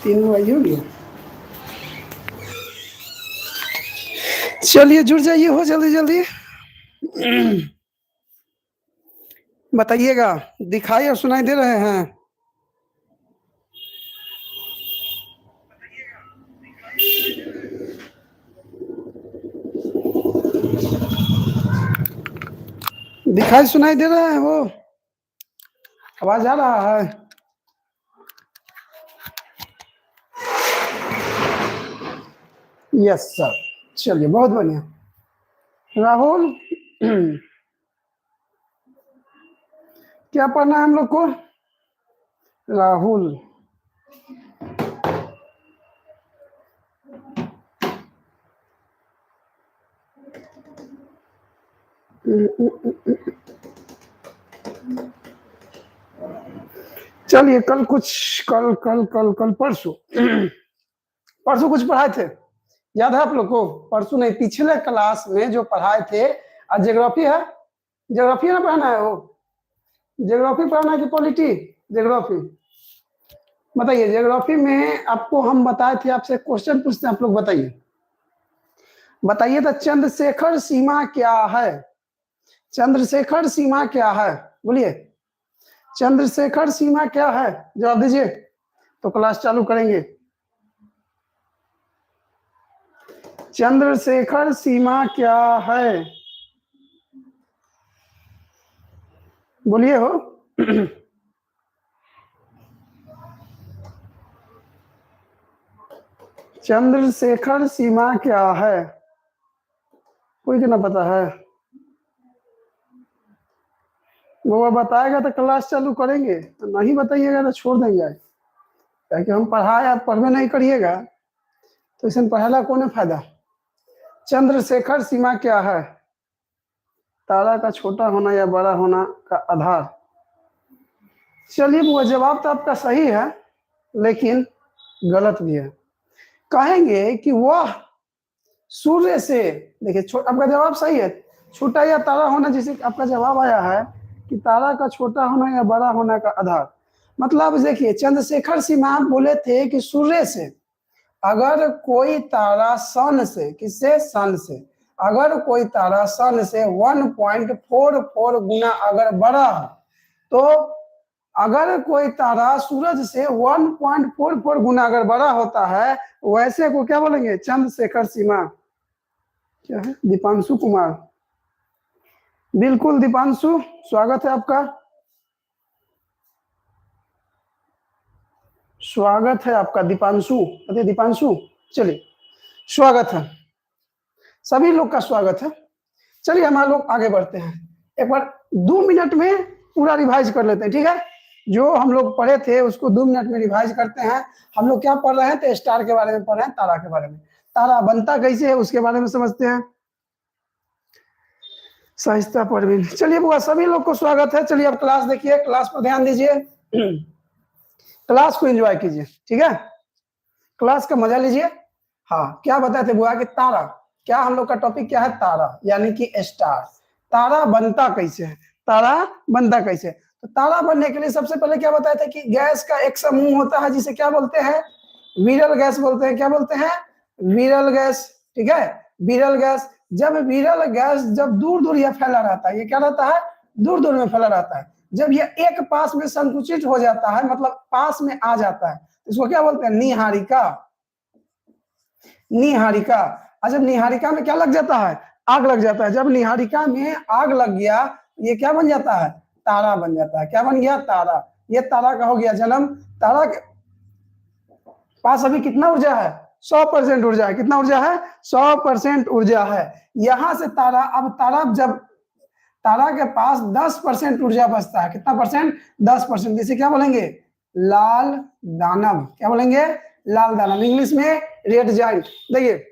3 mobile हो गया। चलिए जुड़ जाइए हो जल्दी जल्दी। बताइएगा, दिखाई और सुनाई दे रहे हैं? दिखाई सुनाई दे रहा है? वो आवाज आ रहा है? Yes sir. चलिए बहुत बढ़िया। राहुल, क्या पढ़ना है हम लोग को? राहुल, चलिए कल कुछ कल कल कल कल परसों परसों कुछ पढ़ाए थे, याद है आप लोग को? परसों नहीं, पिछले क्लास में जो पढ़ाए थे। आज ज्योग्राफी है, ज्योग्राफी ना पढ़ाना है? वो ज्योग्राफी पढ़ाना है कि पॉलिटी? ज्योग्राफी। बताइए, ज्योग्राफी में आपको हम बताए थे, आपसे क्वेश्चन पूछते हैं, आप लोग बताइए। बताइए तो चंद्रशेखर सीमा क्या है? चंद्रशेखर सीमा क्या है? बोलिए, चंद्रशेखर सीमा क्या है? जवाब दीजिए तो क्लास चालू करेंगे। चंद्रशेखर सीमा क्या है? बोलिए हो। चंद्रशेखर सीमा क्या है? कोई ना पता है? वो बताएगा तो क्लास चालू करेंगे, नहीं बताइएगा तो छोड़ देंगे। ताकि हम पढ़ाए, आप पढ़वे नहीं करिएगा तो इसमें पढ़ाला कौन फायदा? चंद्रशेखर सीमा क्या है? तारा का छोटा होना या बड़ा होना का आधार। चलिए वो जवाब तो आपका सही है, लेकिन गलत भी है। कहेंगे कि वह सूर्य से, देखिए आपका जवाब सही है, छोटा या तारा होना, जिसे आपका जवाब आया है कि तारा का छोटा होना या बड़ा होना का आधार। मतलब देखिए, चंद्रशेखर सीमा बोले थे कि सूर्य से अगर कोई तारा सन से, किससे? सन से, अगर कोई तारा सन से 1.44 गुना अगर बड़ा है, तो अगर कोई तारा सूरज से 1.44 गुना अगर बड़ा होता है, वैसे को क्या बोलेंगे? चंद्रशेखर सीमा। क्या है? दीपांशु कुमार। बिल्कुल दीपांशु, स्वागत है आपका, स्वागत है आपका दीपांशु। अरे दीपांशु, चलिए स्वागत है, सभी लोग का स्वागत है। चलिए हम लोग आगे बढ़ते हैं, एक बार 2 मिनट में पूरा रिवाइज कर लेते हैं, ठीक है? जो हम लोग पढ़े थे उसको 2 मिनट में रिवाइज करते हैं। हम लोग क्या पढ़ रहे हैं? तो स्टार के बारे में पढ़ रहे हैं, तारा के बारे में। तारा बनता कैसे है उसके बारे में समझते हैं। शाइस्ता परवीन, चलिए बुआ, सभी लोग को स्वागत है। चलिए अब क्लास देखिए, क्लास पर ध्यान दीजिए, क्लास को एंजॉय कीजिए, ठीक है? क्लास का मजा लीजिए। हाँ, क्या बताए थे बुआ कि तारा, क्या हम लोग का टॉपिक क्या है? तारा यानी कि स्टार। तारा बनता कैसे है? तारा बनता कैसे? तो तारा बनने के लिए सबसे पहले क्या बताया था कि गैस का एक समूह होता है जिसे क्या बोलते हैं? विरल गैस बोलते हैं। क्या बोलते हैं? विरल गैस, ठीक है? विरल गैस। जब विरल गैस जब दूर दूर यह फैला रहता है, ये क्या रहता है? दूर दूर में फैला रहता है। जब ये एक पास में संकुचित हो जाता है, मतलब पास में आ जाता है, इसको क्या बोलते हैं? निहारिका। निहारिका। और जब निहारिका में क्या लग जाता है? आग लग जाता है। जब निहारिका में आग लग गया, ये क्या बन जाता है? तारा बन जाता है। क्या बन गया? तारा। ये तारा का हो गया जन्म। तारा के पास अभी कितना ऊर्जा है? 100% ऊर्जा है। कितना ऊर्जा है? 100% ऊर्जा है। यहां से तारा, अब तारा जब तारा के पास 10% ऊर्जा बचता है, कितना परसेंट? 10%। जिसे क्या बोलेंगे? लाल दानव। क्या बोलेंगे? लाल दानव, इंग्लिश में रेड जाइंट। देखिए,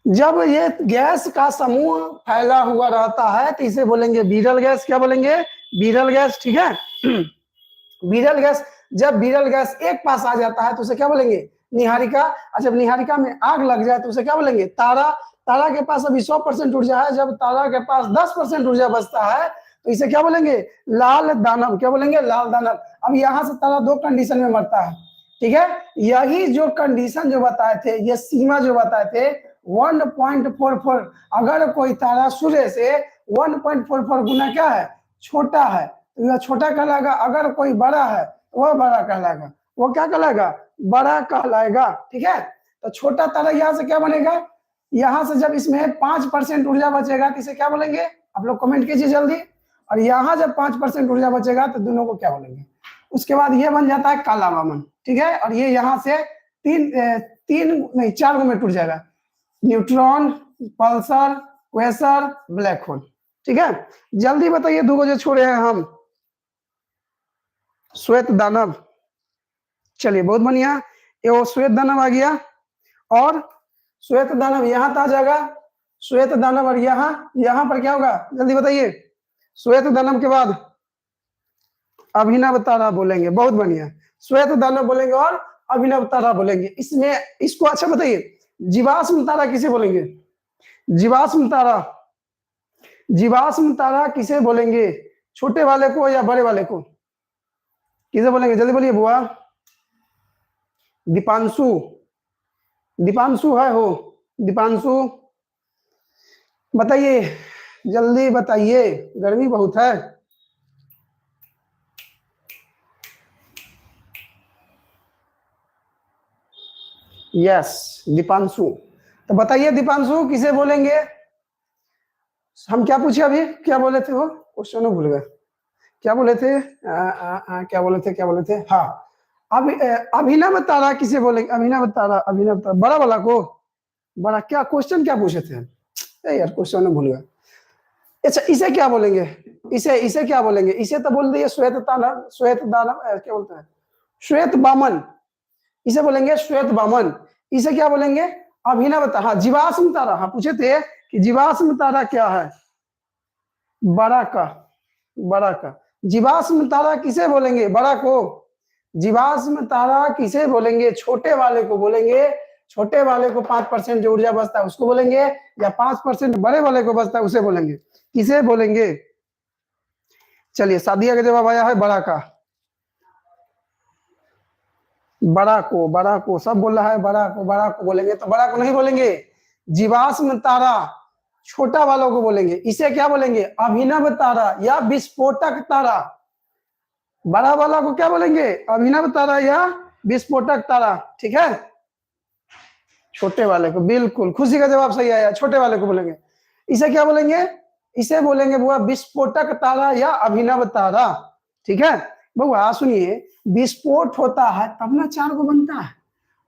जब ये गैस का समूह फैला हुआ रहता है तो इसे बोलेंगे विरल गैस। क्या बोलेंगे? विरल गैस, ठीक है? विरल गैस। जब विरल गैस एक पास आ जाता है तो उसे क्या बोलेंगे? निहारिका। और जब निहारिका में आग लग जाए तो उसे क्या बोलेंगे? तारा। तारा के पास अभी 100% ऊर्जा है, जब तारा के पास 10% ऊर्जा बचता है तो इसे क्या बोलेंगे? लाल दानव। क्या बोलेंगे? लाल दानव। अब यहां से तारा 2 कंडीशन में मरता है। ठीक है, यही जो कंडीशन जो बताए थे, ये सीमा जो बताए थे 1.44, अगर कोई तारा सूर्य से 1.44 गुना क्या है, छोटा है, तो यह छोटा कहलाएगा। अगर कोई बड़ा है तो वह बड़ा कहलाएगा। वो क्या कहलाएगा, बड़ा कहलाएगा। ठीक है, तो छोटा तारा यहाँ से क्या बनेगा, यहाँ से जब इसमें 5% ऊर्जा बचेगा तो इसे क्या बोलेंगे, आप लोग कमेंट कीजिए जल्दी। और यहाँ जब 5% ऊर्जा बचेगा तो दोनों को क्या बोलेंगे। उसके बाद ये बन जाता है काला वामन। ठीक है, और ये यहाँ से तीन 4 गो में टूट जाएगा, न्यूट्रॉन, पल्सर, क्वेसर, ब्लैक होल। ठीक है, जल्दी बताइए, 2 जो छोड़े हैं हम, श्वेत दानव। चलिए बहुत बढ़िया, ये वो श्वेत दानव आ गया। और श्वेत दानव यहाँ आ जाएगा, श्वेत दानव, और यहाँ पर क्या होगा, जल्दी बताइए। श्वेत दानव के बाद अभिनव तारा बोलेंगे। बहुत बढ़िया, श्वेत दानव बोलेंगे और अभिनव तारा बोलेंगे। इसमें इसको अच्छा बताइए, जीवाश्म तारा किसे बोलेंगे, जीवाश्म तारा, जीवाश्म तारा किसे बोलेंगे, छोटे वाले को या बड़े वाले को, किसे बोलेंगे, जल्दी बोलिए बुआ। दीपांशु, दीपांशु है हो, दीपांशु बताइए, जल्दी बताइए, गर्मी बहुत है। यस, दीपांशु। तो बताइए दीपांशु किसे बोलेंगे, हम क्या पूछे अभी, क्या बोले थे, वो क्वेश्चन भूल गए, क्या बोले थे, क्या बोले थे, हाँ, अभिनव तारा किसे बोलेंगे, अभिनव तारा, अभिनव तारा, बड़ा वाला को, बड़ा, क्या क्वेश्चन क्या पूछे थे यार, क्वेश्चन भूल गया। अच्छा, इसे क्या बोलेंगे, इसे क्या बोलेंगे, इसे तो बोल दिए श्वेत दानव, श्वेत दानव क्या बोलते हैं, श्वेत बामन, इसे बोलेंगे श्वेत बामन। इसे क्या बोलेंगे, अभिनव तारा। हाँ, जीवाश्म तारा, हाँ पूछे थे कि जीवाश्म तारा क्या है, बड़ा का, बड़ा का। जीवाश्म तारा किसे बोलेंगे, बड़ा को। जीवाश्म तारा किसे बोलेंगे, छोटे वाले को बोलेंगे। छोटे वाले को 5% जो ऊर्जा बचता है उसको बोलेंगे, या 5% बड़े वाले को बचता है उसे बोलेंगे, किसे बोलेंगे। चलिए, सादिया का जवाब आया है बड़ा का, बड़ा को, बड़ा को, सब बोल रहा है बड़ा को, बड़ा को बोलेंगे, तो बड़ा को नहीं बोलेंगे, जीवाश्म तारा छोटा वालों को बोलेंगे। इसे क्या बोलेंगे, अभिनव तारा या विस्फोटक तारा। बड़ा वाला को क्या बोलेंगे, अभिनव तारा या विस्फोटक तारा। ठीक है, छोटे वाले को, बिल्कुल, खुशी का जवाब सही आया, छोटे वाले को बोलेंगे। इसे क्या बोलेंगे, इसे बोलेंगे बुआ विस्फोटक तारा या अभिनव तारा। ठीक है बुआ, सुनिए, विस्फोट होता है तब ना 4 गो बनता है,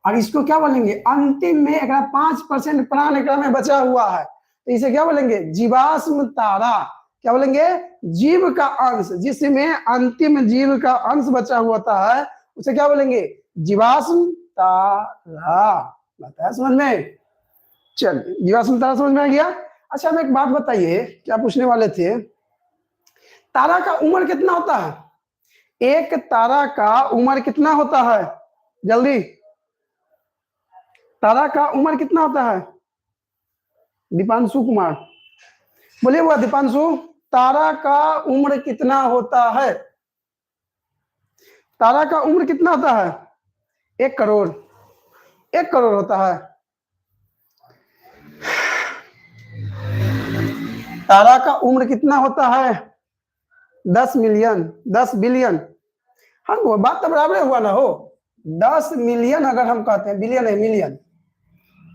और इसको क्या बोलेंगे, अंतिम में एक 5% प्राण एक में बचा हुआ है, तो इसे क्या बोलेंगे, जीवाश्म तारा। क्या बोलेंगे, जीव का अंश, जिसमें अंतिम जीव का अंश बचा हुआ होता है उसे क्या बोलेंगे, जीवाश्म तारा। बताया समझ में, चल जीवाश्म तारा समझ में आ गया। अच्छा, हम एक बात बताइए, क्या पूछने वाले थे, तारा का उम्र कितना होता है, एक तारा का उम्र कितना होता है, जल्दी, तारा का उम्र कितना होता है, दीपांशु कुमार बोलिए, वो दीपांशु, तारा का उम्र कितना होता है, तारा का उम्र कितना होता है, 1 करोड़, 1 करोड़ होता है। तारा का उम्र कितना होता है, 10 मिलियन, 10 बिलियन। हाँ, वो बात तो बराबर हुआ ना हो, 10 मिलियन अगर हम कहते हैं, बिलियन है, मिलियन,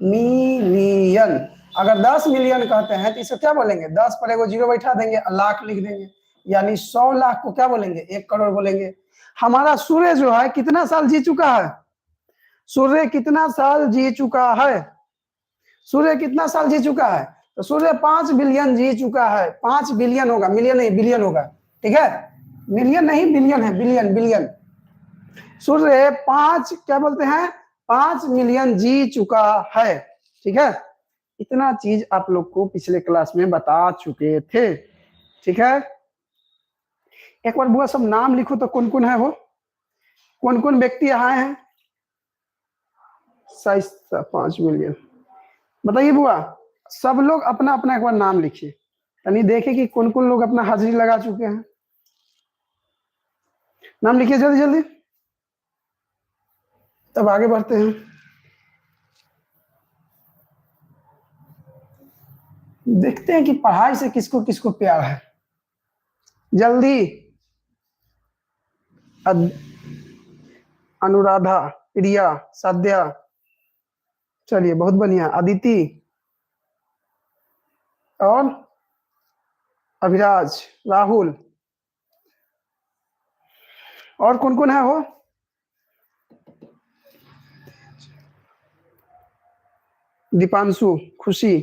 मिलियन, अगर 10 मिलियन कहते हैं तो इसे क्या बोलेंगे, 10 पर एगो जीरो बैठा देंगे, लाख लिख देंगे, यानी 100 लाख को क्या बोलेंगे, 1 करोड़ बोलेंगे। हमारा सूर्य जो है कितना साल जी चुका है, सूर्य कितना साल जी चुका है, सूर्य कितना साल जी चुका है, तो सूर्य 5 बिलियन जी चुका है। 5 बिलियन होगा, मिलियन नहीं, बिलियन होगा। ठीक है, मिलियन नहीं, बिलियन है, बिलियन, बिलियन। सूर्य 5 क्या बोलते हैं, 5 मिलियन जी चुका है। ठीक है, इतना चीज आप लोग को पिछले क्लास में बता चुके थे। ठीक है, एक बार बुआ सब नाम लिखो तो कौन कौन है, वो कौन कौन व्यक्ति आए हैं, 5 मिलियन। बताइए बुआ, सब लोग अपना अपना एक बार नाम लिखिए, यानी देखे कि कौन कौन लोग अपना हाजिरी लगा चुके हैं। नाम लिखिए जल्दी जल्दी। तब आगे बढ़ते हैं। देखते हैं कि पढ़ाई से किसको किसको प्यार है। जल्दी। अनुराधा, प्रिया, साध्या, चलिए बहुत बढ़िया। अदिति और अभिराज, राहुल, और कौन कौन है वो? दीपांशु, खुशी,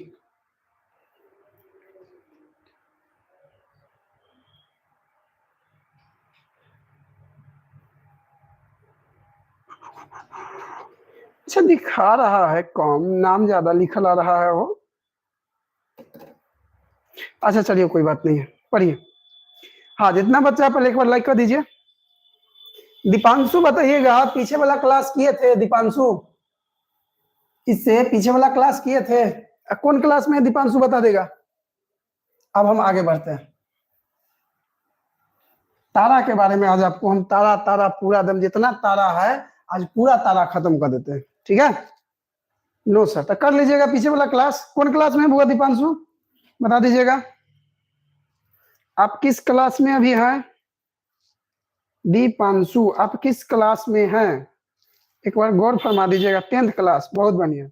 अच्छा दिखा रहा है कम, नाम ज्यादा लिखल आ रहा है वो। अच्छा चलिए कोई बात नहीं है, पढ़िए। हाँ जितना बच्चा पहले एक बार लाइक कर दीजिए। दीपांशु बताइएगा, पीछे वाला क्लास किए थे दीपांशु? इससे पीछे वाला क्लास किए थे? कौन क्लास में है दीपांशु बता देगा। अब हम आगे बढ़ते हैं। तारा के बारे में आज आपको हम तारा तारा पूरा दम जितना तारा है आज पूरा तारा खत्म कर देते हैं, ठीक है? नो सर, तो कर लीजिएगा पीछे वाला क्लास। कौन क्लास में हुआ दीपांशु बता दीजिएगा। आप किस क्लास में अभी हैं दीपांशु? आप किस क्लास में हैं एक बार गौर फरमा दीजिएगा। 10th क्लास, बहुत बढ़िया।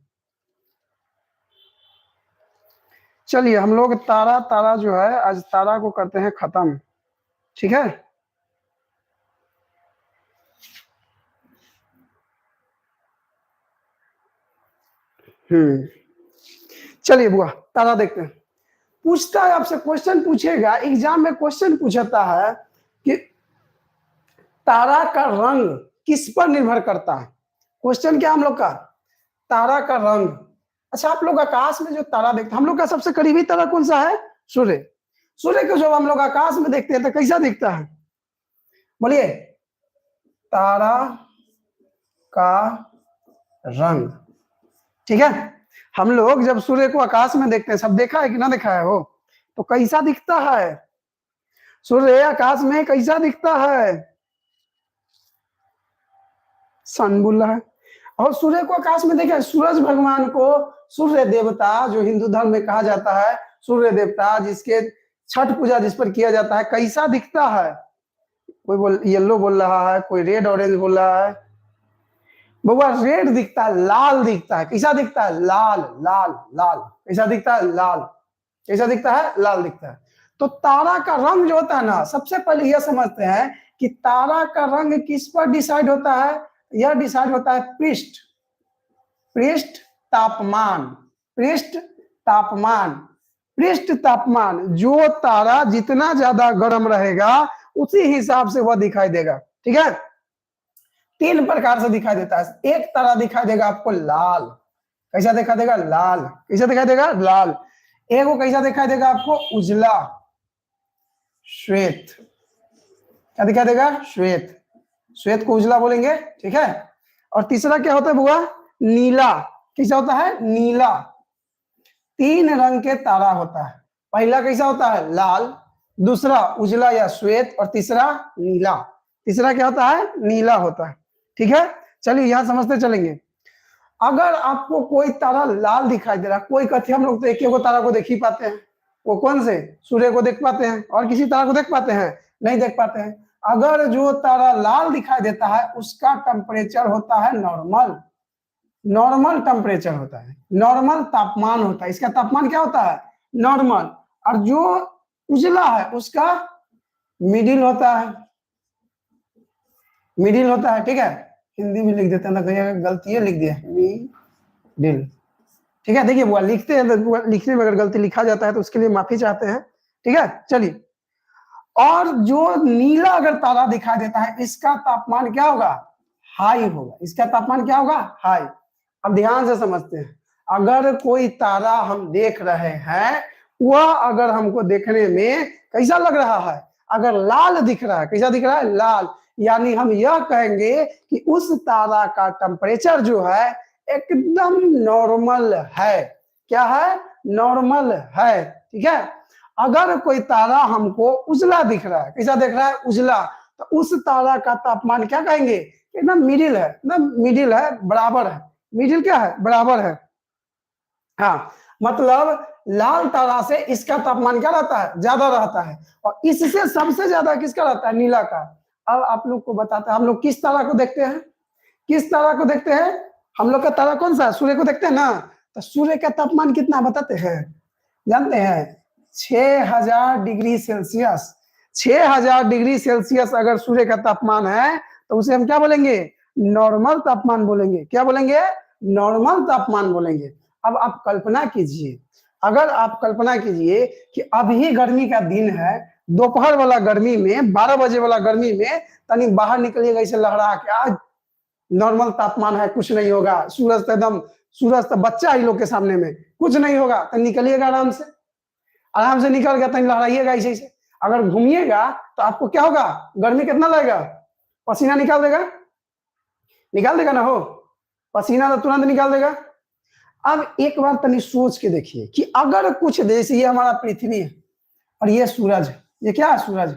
चलिए हम लोग तारा तारा जो है आज तारा को करते हैं खत्म, ठीक है? चलिए बुआ तारा देखते हैं। पूछता है आपसे, क्वेश्चन पूछेगा एग्जाम में, क्वेश्चन पूछता है कि तारा का रंग किस पर निर्भर करता है। क्वेश्चन क्या हम लोग का? तारा का रंग। अच्छा आप लोग आकाश में जो तारा देखते हैं, हम लोग का सबसे करीबी तारा कौन सा है? सूर्य। सूर्य को जब हम लोग आकाश में देखते हैं तो कैसा दिखता है? बोलिए। तारा का रंग, ठीक है? हम लोग जब सूर्य को आकाश में देखते हैं, सब देखा है कि ना देखा है हो, तो कैसा दिखता है सूर्य आकाश में? कैसा दिखता है? सन बोल रहा है। और सूर्य को आकाश में देखा है, सूरज भगवान को सूर्य देवता जो हिंदू धर्म में कहा जाता है, सूर्य देवता जिसके छठ पूजा जिस पर किया जाता है, कैसा दिखता है? कोई बोल येलो बोल रहा है, कोई रेड ऑरेंज बोल रहा है। बउआ रेड दिखता है, लाल दिखता है। कैसा दिखता है? लाल लाल लाल। कैसा दिखता है? लाल। कैसा दिखता है? लाल दिखता है। तो तारा का रंग जो होता है ना, सबसे पहले यह समझते हैं कि तारा का रंग किस पर डिसाइड होता है? यह डिसाइड होता है पृष्ठ, पृष्ठ तापमान, पृष्ठ तापमान, पृष्ठ तापमान। जो तारा जितना ज्यादा गर्म रहेगा उसी हिसाब से वह दिखाई देगा, ठीक है? 3 प्रकार से दिखाई देता है। एक तारा दिखाई देगा आपको लाल। कैसा दिखाई देगा? लाल। कैसा दिखाई देगा? लाल। एक वो कैसा दिखाई देगा आपको? उजला, श्वेत। क्या दिखाई देगा? श्वेत। श्वेत को उजला बोलेंगे, ठीक है? और तीसरा क्या होता है बुआ? नीला। कैसा होता है? नीला। 3 रंग के तारा होता है। पहला कैसा होता है? लाल, दूसरा उजला या श्वेत, और तीसरा नीला। तीसरा क्या होता है? नीला होता है, ठीक है? चलिए यहां समझते चलेंगे। अगर आपको कोई तारा लाल दिखाई दे रहा, कोई कहते हम लोग तो एक तारा को देख ही पाते हैं, वो कौन से? सूर्य को देख पाते हैं, और किसी तारा को देख पाते हैं? नहीं देख पाते हैं। अगर जो तारा लाल दिखाई देता है उसका टेम्परेचर होता है नॉर्मल, नॉर्मल टेम्परेचर होता है, नॉर्मल तापमान होता है। इसका तापमान क्या होता है? नॉर्मल। और जो उजला है उसका मिडिल होता है, मिडिल होता है, ठीक है? हिंदी में लिख देते हैं ना, कहीं गलती है लिख दिया मिडिल, ठीक है? देखिए बुआ लिखते हैं तो लिखने में अगर गलती लिखा जाता है तो उसके लिए माफी चाहते हैं, ठीक है? चलिए। और जो नीला अगर तारा दिखाई देता है इसका तापमान क्या होगा? हाई होगा। इसका तापमान क्या होगा? हाई। अब ध्यान से समझते हैं। अगर कोई तारा हम देख रहे हैं, वह अगर हमको देखने में कैसा लग रहा है? अगर लाल दिख रहा है, कैसा दिख रहा है? लाल। यानी हम यह कहेंगे कि उस तारा का टेम्परेचर जो है एकदम नॉर्मल है। क्या है? नॉर्मल है, ठीक है? अगर कोई तारा हमको उजला दिख रहा है, कैसा दिख रहा है? उजला, तो उस तारा का तापमान क्या कहेंगे, ना मिडिल है, ना मिडिल है, बराबर है। मिडिल क्या है, बराबर है। हाँ, मतलब लाल तारा से इसका तापमान क्या रहता है, ज्यादा रहता है, और इससे सबसे ज्यादा किसका रहता है, नीला का। अब आप लोग को बताते हैं, हम लोग किस तारा को देखते हैं, किस तारा को देखते हैं, हम लोग का तारा कौन सा है, सूर्य को देखते हैं ना। तो सूर्य का तापमान कितना बताते हैं, जानते हैं, 6000 डिग्री सेल्सियस। 6000 डिग्री सेल्सियस अगर सूर्य का तापमान है तो उसे हम क्या बोलेंगे, नॉर्मल तापमान बोलेंगे। क्या बोलेंगे, नॉर्मल तापमान बोलेंगे। अब आप कल्पना कीजिए, अगर आप कल्पना कीजिए कि अभी गर्मी का दिन है, दोपहर वाला गर्मी में, 12 बजे वाला गर्मी में तनी बाहर निकलिएगा ऐसे लहरा के, आज नॉर्मल तापमान है, कुछ नहीं होगा, सूरज तो एकदम, सूरज तो बच्चा ही लोग के सामने में, कुछ नहीं होगा, तो निकलिएगा आराम से, आराम से निकल गया, तनी लहराइएगा ऐसे ऐसे। अगर घूमिएगा तो आपको क्या होगा, गर्मी कितना लगेगा, पसीना निकाल देगा, निकाल देगा ना हो, पसीना तो तुरंत निकाल देगा। अब एक बार तनी सोच के देखिए कि अगर कुछ देर से, ये हमारा पृथ्वी है और ये सूरज है, ये क्या है, सूरज।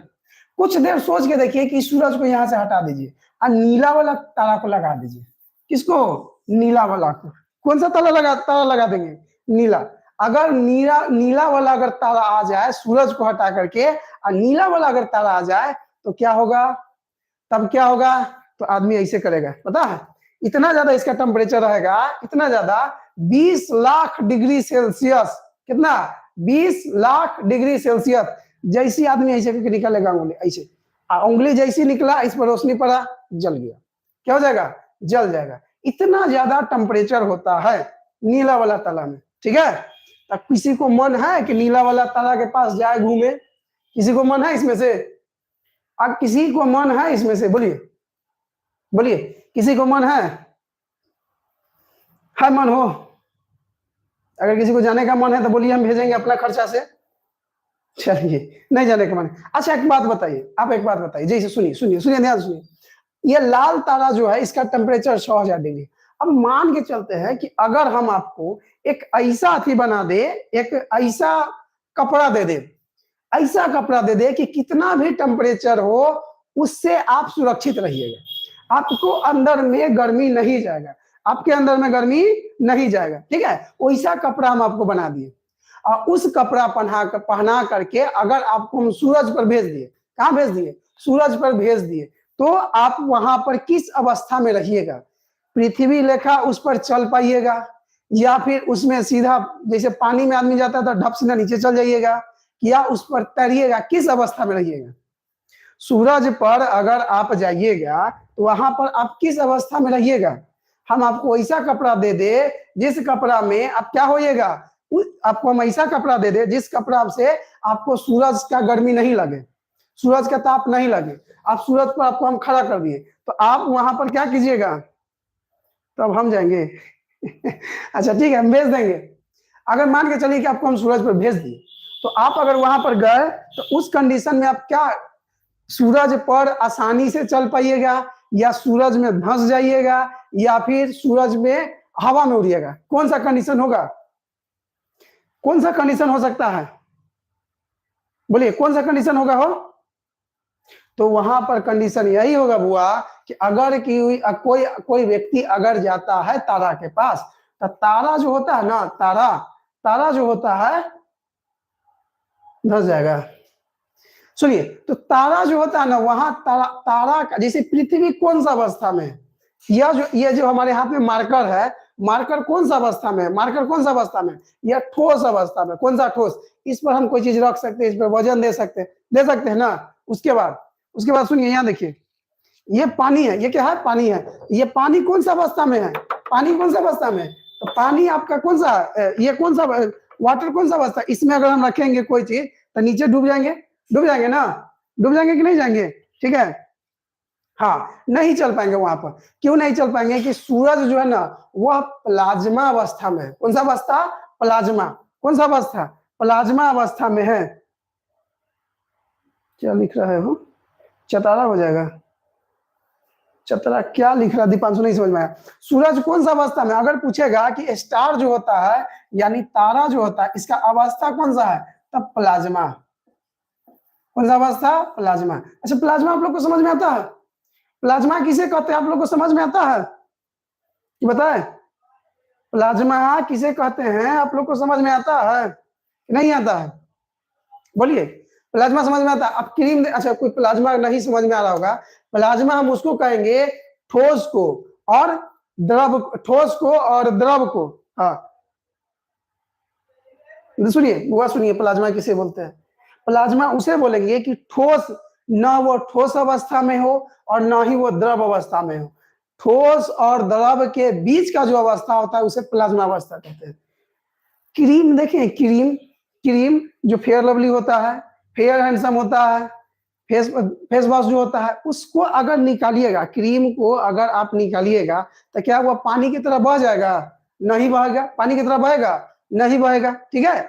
कुछ देर सोच के देखिए कि सूरज को यहां से हटा दीजिए और नीला वाला तारा को लगा दीजिए। किसको, नीला वाला को। कौन सा तारा लगा देंगे, नीला। अगर नीला वाला अगर तारा आ जाए, सूरज को हटा करके, और नीला वाला अगर तारा आ जाए तो क्या होगा, तब क्या होगा, तो आदमी ऐसे करेगा, पता है, इतना ज्यादा इसका टेम्परेचर रहेगा, इतना ज्यादा, 20 लाख डिग्री सेल्सियस। कितना, 20 लाख डिग्री सेल्सियस। जैसी आदमी ऐसे करके निकालेगा उंगली, ऐसे उंगली जैसी निकला, इस पर रोशनी पड़ा, जल गया। क्या हो जाएगा, जल जाएगा। इतना ज्यादा टेम्परेचर होता है नीला वाला तारा में, ठीक है। तो किसी को मन है कि नीला वाला तारा के पास जाए घूमे, किसी को मन है इसमें से, अब किसी को मन है इसमें से, बोलिए बोलिए, किसी को मन है मन हो, अगर किसी को जाने का मन है तो बोलिए, हम भेजेंगे अपना खर्चा से। चलिए, नहीं जाने का मन है। अच्छा एक बात बताइए, आप एक बात बताइए, जैसे सुनिए सुनिए सुनिए, ध्यान सुनिए, ये लाल तारा जो है इसका टेम्परेचर 6000 डिग्री। अब मान के चलते हैं कि अगर हम आपको एक ऐसा अथी बना दे, एक ऐसा कपड़ा दे दे, ऐसा कपड़ा दे दे कि कितना भी टेम्परेचर हो उससे आप सुरक्षित रहिएगा, आपको अंदर में गर्मी नहीं जाएगा, आपके अंदर में गर्मी नहीं जाएगा, ठीक है। वैसा कपड़ा हम आपको बना दिए, और उस कपड़ा पहना करके अगर आपको हम सूरज पर भेज दिए, कहाँ भेज दिए, सूरज पर भेज दिए, तो आप वहां पर किस अवस्था में रहिएगा, पृथ्वी लेखा उस पर चल पाइएगा, या फिर उसमें सीधा जैसे पानी में आदमी जाता है तो ढप सीधा नीचे चल जाइएगा, या उस पर तैरिएगा, किस अवस्था में रहिएगा। सूरज पर अगर आप जाइएगा तो वहां पर आप किस अवस्था में रहिएगा, हम आपको ऐसा कपड़ा दे दे जिस कपड़ा में आप क्या होइएगा, आपको हम ऐसा कपड़ा दे दे जिस कपड़ा से आपको सूरज का गर्मी नहीं लगे, सूरज का ताप नहीं लगे, आप सूरज पर आपको हम खड़ा कर दिए, तो आप वहां पर क्या कीजिएगा, तब हम जाएंगे। अच्छा ठीक है, हम भेज देंगे। अगर मान के चलिए कि आपको हम सूरज पर भेज दिए, तो आप अगर वहां पर गए तो उस कंडीशन में आप क्या सूरज पर आसानी से चल पाइएगा, या सूरज में धंस जाइएगा, या फिर सूरज में हवा में उड़िएगा, कौन सा कंडीशन होगा, कौन सा कंडीशन हो सकता है, बोलिए कौन सा कंडीशन होगा हो। तो वहां पर कंडीशन यही होगा बुआ कि अगर कोई व्यक्ति अगर जाता है तारा के पास, तो तारा जो होता है ना, तारा जो होता है धंस जाएगा। सुनिए, तो तारा जो होता है ना, वहां तारा का, जैसे पृथ्वी कौन सा अवस्था में है, ये जो हमारे हाथ में मार्कर है, मार्कर कौन सा अवस्था में है, मार्कर कौन सा अवस्था में, यह ठोस अवस्था में। कौन सा ठोस, इस पर हम कोई चीज रख सकते हैं, इस पर वजन दे सकते हैं ना। उसके बाद सुनिए, यहाँ देखिए, ये पानी है, ये क्या है, पानी है। ये पानी कौन सा अवस्था में है, पानी कौन सा अवस्था में है, तो पानी आपका कौन सा, ये कौन सा वाटर कौन सा अवस्था, इसमें अगर हम रखेंगे कोई चीज तो नीचे डूब जाएंगे ना, डूब जाएंगे कि नहीं जाएंगे, ठीक है। हाँ, नहीं चल पाएंगे वहां पर। क्यों नहीं चल पाएंगे, कि सूरज जो है ना वह प्लाज्मा अवस्था में है। कौन सा अवस्था, प्लाज्मा। कौन सा अवस्था, प्लाज्मा अवस्था में है। क्या लिख रहे हो, चतारा हो जाएगा, चतरा क्या लिख रहा, दीपांशु नहीं समझ में आया। सूरज कौन सा अवस्था में, अगर पूछेगा कि स्टार जो होता है यानी तारा जो होता है, इसका अवस्था कौन सा है, तब प्लाज्मा। कौन सा अवस्था? प्लाज्मा। अच्छा, प्लाज्मा आप लोग को समझ में आता है? प्लाज्मा किसे कहते हैं, आप लोग को समझ में आता है कि बताए? प्लाज्मा किसे कहते हैं, आप लोग को समझ में आता है कि नहीं आता है? बोलिए। प्लाज्मा समझ में आता है? अब क्रीम, अच्छा कोई प्लाज्मा नहीं समझ में आ रहा होगा, प्लाज्मा हम उसको कहेंगे ठोस को और द्रव, ठोस को और द्रव को। हाँ सुनिए, वो सुनिए, प्लाज्मा किसे बोलते हैं? प्लाज्मा उसे बोलेंगे कि ठोस, ना वो ठोस अवस्था में हो और ना ही वो द्रव अवस्था में हो, ठोस और द्रव के बीच का जो अवस्था होता है उसे प्लाज्मा अवस्था कहते हैं। क्रीम देखें, क्रीम, क्रीम जो फेयर लवली होता है, फेयर हैंडसम होता है, फेस फेस वॉश जो होता है, उसको अगर निकालिएगा, क्रीम को अगर आप निकालिएगा तो क्या वो पानी की तरह बह जाएगा? नहीं बहेगा। पानी की तरह बहेगा? नहीं बहेगा। ठीक है,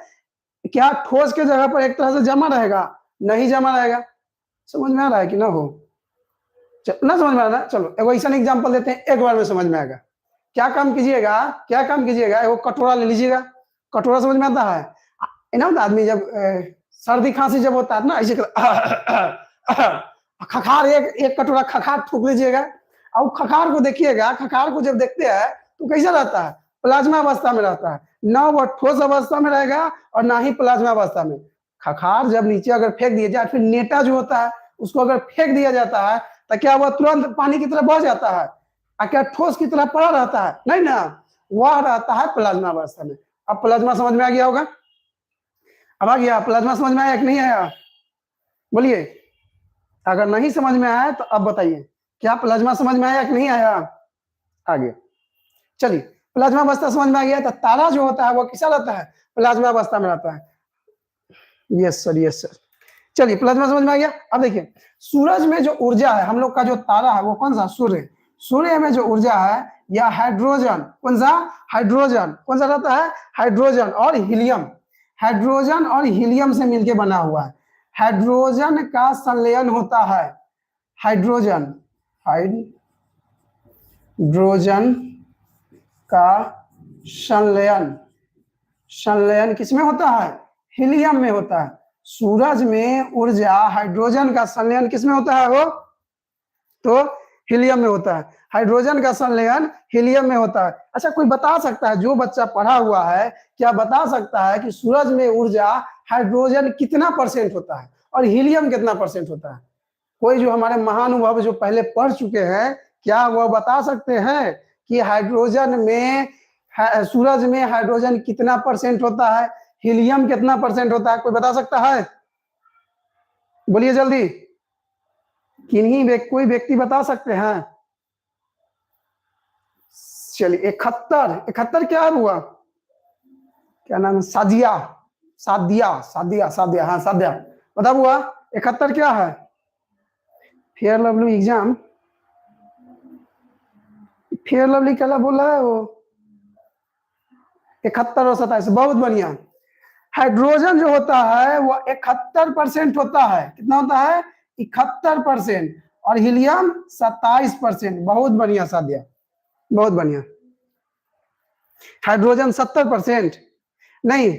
क्या ठोस के जगह पर एक तरह से जमा रहेगा? नहीं जमा रहेगा। समझ में आ रहा है कि ना हो? ना समझ में आ रहा है? चलो एक ऐसा एग्जांपल देते हैं, एक बार में समझ में आएगा। क्या काम कीजिएगा, क्या काम कीजिएगा, वो कटोरा ले लीजिएगा। कटोरा समझ में आता है? ना होता आदमी जब सर्दी खांसी जब होता है ना, ऐसे खखार, एक कटोरा खखार ठोक लीजिएगा। और खखार को देखिएगा, खखार को जब देखते हैं तो कैसा रहता है? प्लाज्मा अवस्था में रहता है, ना वो ठोस अवस्था में रहेगा और ना ही प्लाज्मा अवस्था में। खखार जब नीचे अगर फेंक दिया जाए, फिर नेटा जो होता है उसको अगर फेंक दिया जाता है तो क्या वह तुरंत पानी की तरह बह जाता है? क्या ठोस की तरह पड़ा रहता है? नहीं ना, वह रहता है प्लाज्मा अवस्था में। अब प्लाज्मा समझ में आ गया होगा? अब आ गया? प्लाज्मा समझ में आया कि नहीं आया? बोलिए। अगर नहीं समझ में आया तो अब बताइए, क्या प्लाज्मा समझ में आया कि नहीं आया? आगे चलिए, प्लाज्मा अवस्था समझ में आ गया। तो तारा जो होता है वो किसा रहता है? प्लाज्मा अवस्था में रहता है। Yes sir, yes sir. चलिए, प्लाज्मा समझ में आ गया। अब देखिए, सूरज में जो ऊर्जा है, हम लोग का जो तारा है वो कौन सा? सूर्य। सूर्य में जो ऊर्जा है या हाइड्रोजन, कौन सा? हाइड्रोजन। कौन सा रहता है? हाइड्रोजन और हीलियम। हाइड्रोजन और हीलियम से मिलकर बना हुआ है। हाइड्रोजन का संलयन होता है। हाइड्रोजन, हाइड्रोजन का संलयन, संलयन किसमें होता है? हीलियम में होता है। सूरज में ऊर्जा, हाइड्रोजन का संलयन किसमें होता है? वो तो हीलियम में होता है। हाइड्रोजन का संलयन हीलियम में होता है। अच्छा, कोई बता सकता है, जो बच्चा पढ़ा हुआ है, क्या बता सकता है कि सूरज में ऊर्जा हाइड्रोजन कितना परसेंट होता है और हीलियम कितना परसेंट होता है? कोई जो हमारे महानुभव जो पहले पढ़ चुके हैं, क्या वह बता सकते हैं कि हाइड्रोजन में, सूरज में हाइड्रोजन कितना परसेंट होता है, हीलियम कितना परसेंट होता है? कोई बता सकता है? बोलिए जल्दी। कोई व्यक्ति बता सकते हैं? चलिए, 71। 71 क्या हुआ? क्या नाम है? सादिया, सादिया, सादिया, सादिया, हाँ सादिया। बता हुआ 71 क्या है? Fair lovely exam, fair lovely क्या बोला है वो? 71 और 27, बहुत बढ़िया। हाइड्रोजन जो होता है वो 71% होता है। कितना होता है? 71%। और हीलियम 27%। बहुत बढ़िया सादिया, बहुत बढ़िया। हाइड्रोजन 70%? नहीं,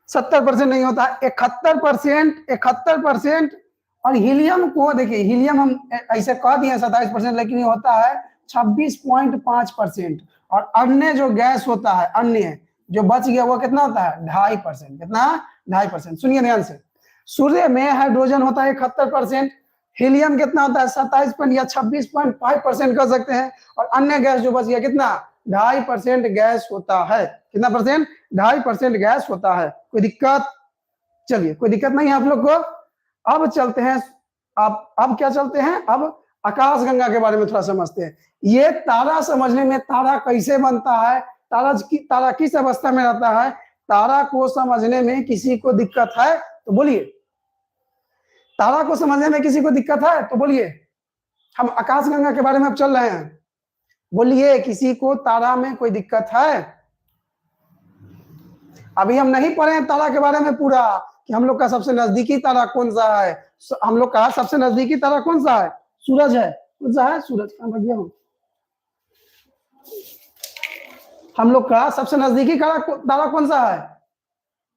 70% नहीं होता है, 71%। 71%। और हीलियम को देखिए, हीलियम हम ऐसे कह दिए 27%, लेकिन ये होता है 26.5%। और अन्य जो गैस होता है, अन्य जो बच गया वो कितना होता है? 2.5%। कितना? 2.5%। सुनिए ध्यान से, सूर्य में हाइड्रोजन होता है 71%, हीलियम कितना होता है? 27 या 26.5% कर सकते हैं। और अन्य गैस जो बच गया कितना? 2.5% गैस होता है। कितना परसेंट? 2.5% गैस होता है। कोई दिक्कत? चलिए, कोई दिक्कत नहीं है आप लोग को। अब चलते हैं, अब क्या चलते हैं? अब आकाश गंगा के बारे में थोड़ा समझते हैं। ये तारा समझने में, तारा कैसे बनता है, तारा किस अवस्था में रहता है, तारा को समझने में किसी को दिक्कत है तो बोलिए। तारा को समझने में किसी को दिक्कत है तो बोलिए। हम आकाश गंगा के बारे में अब चल रहे हैं, बोलिए किसी को तारा में कोई दिक्कत है? अभी हम नहीं पढ़े हैं तारा के बारे में पूरा, कि हम लोग का सबसे नजदीकी तारा कौन सा है। हम लोग का सबसे नजदीकी तारा कौन सा है? सूरज है। कौन सा है? सूरज। कहां भैया हूं? हम लोग का सबसे नजदीकी तारा कौन सा है?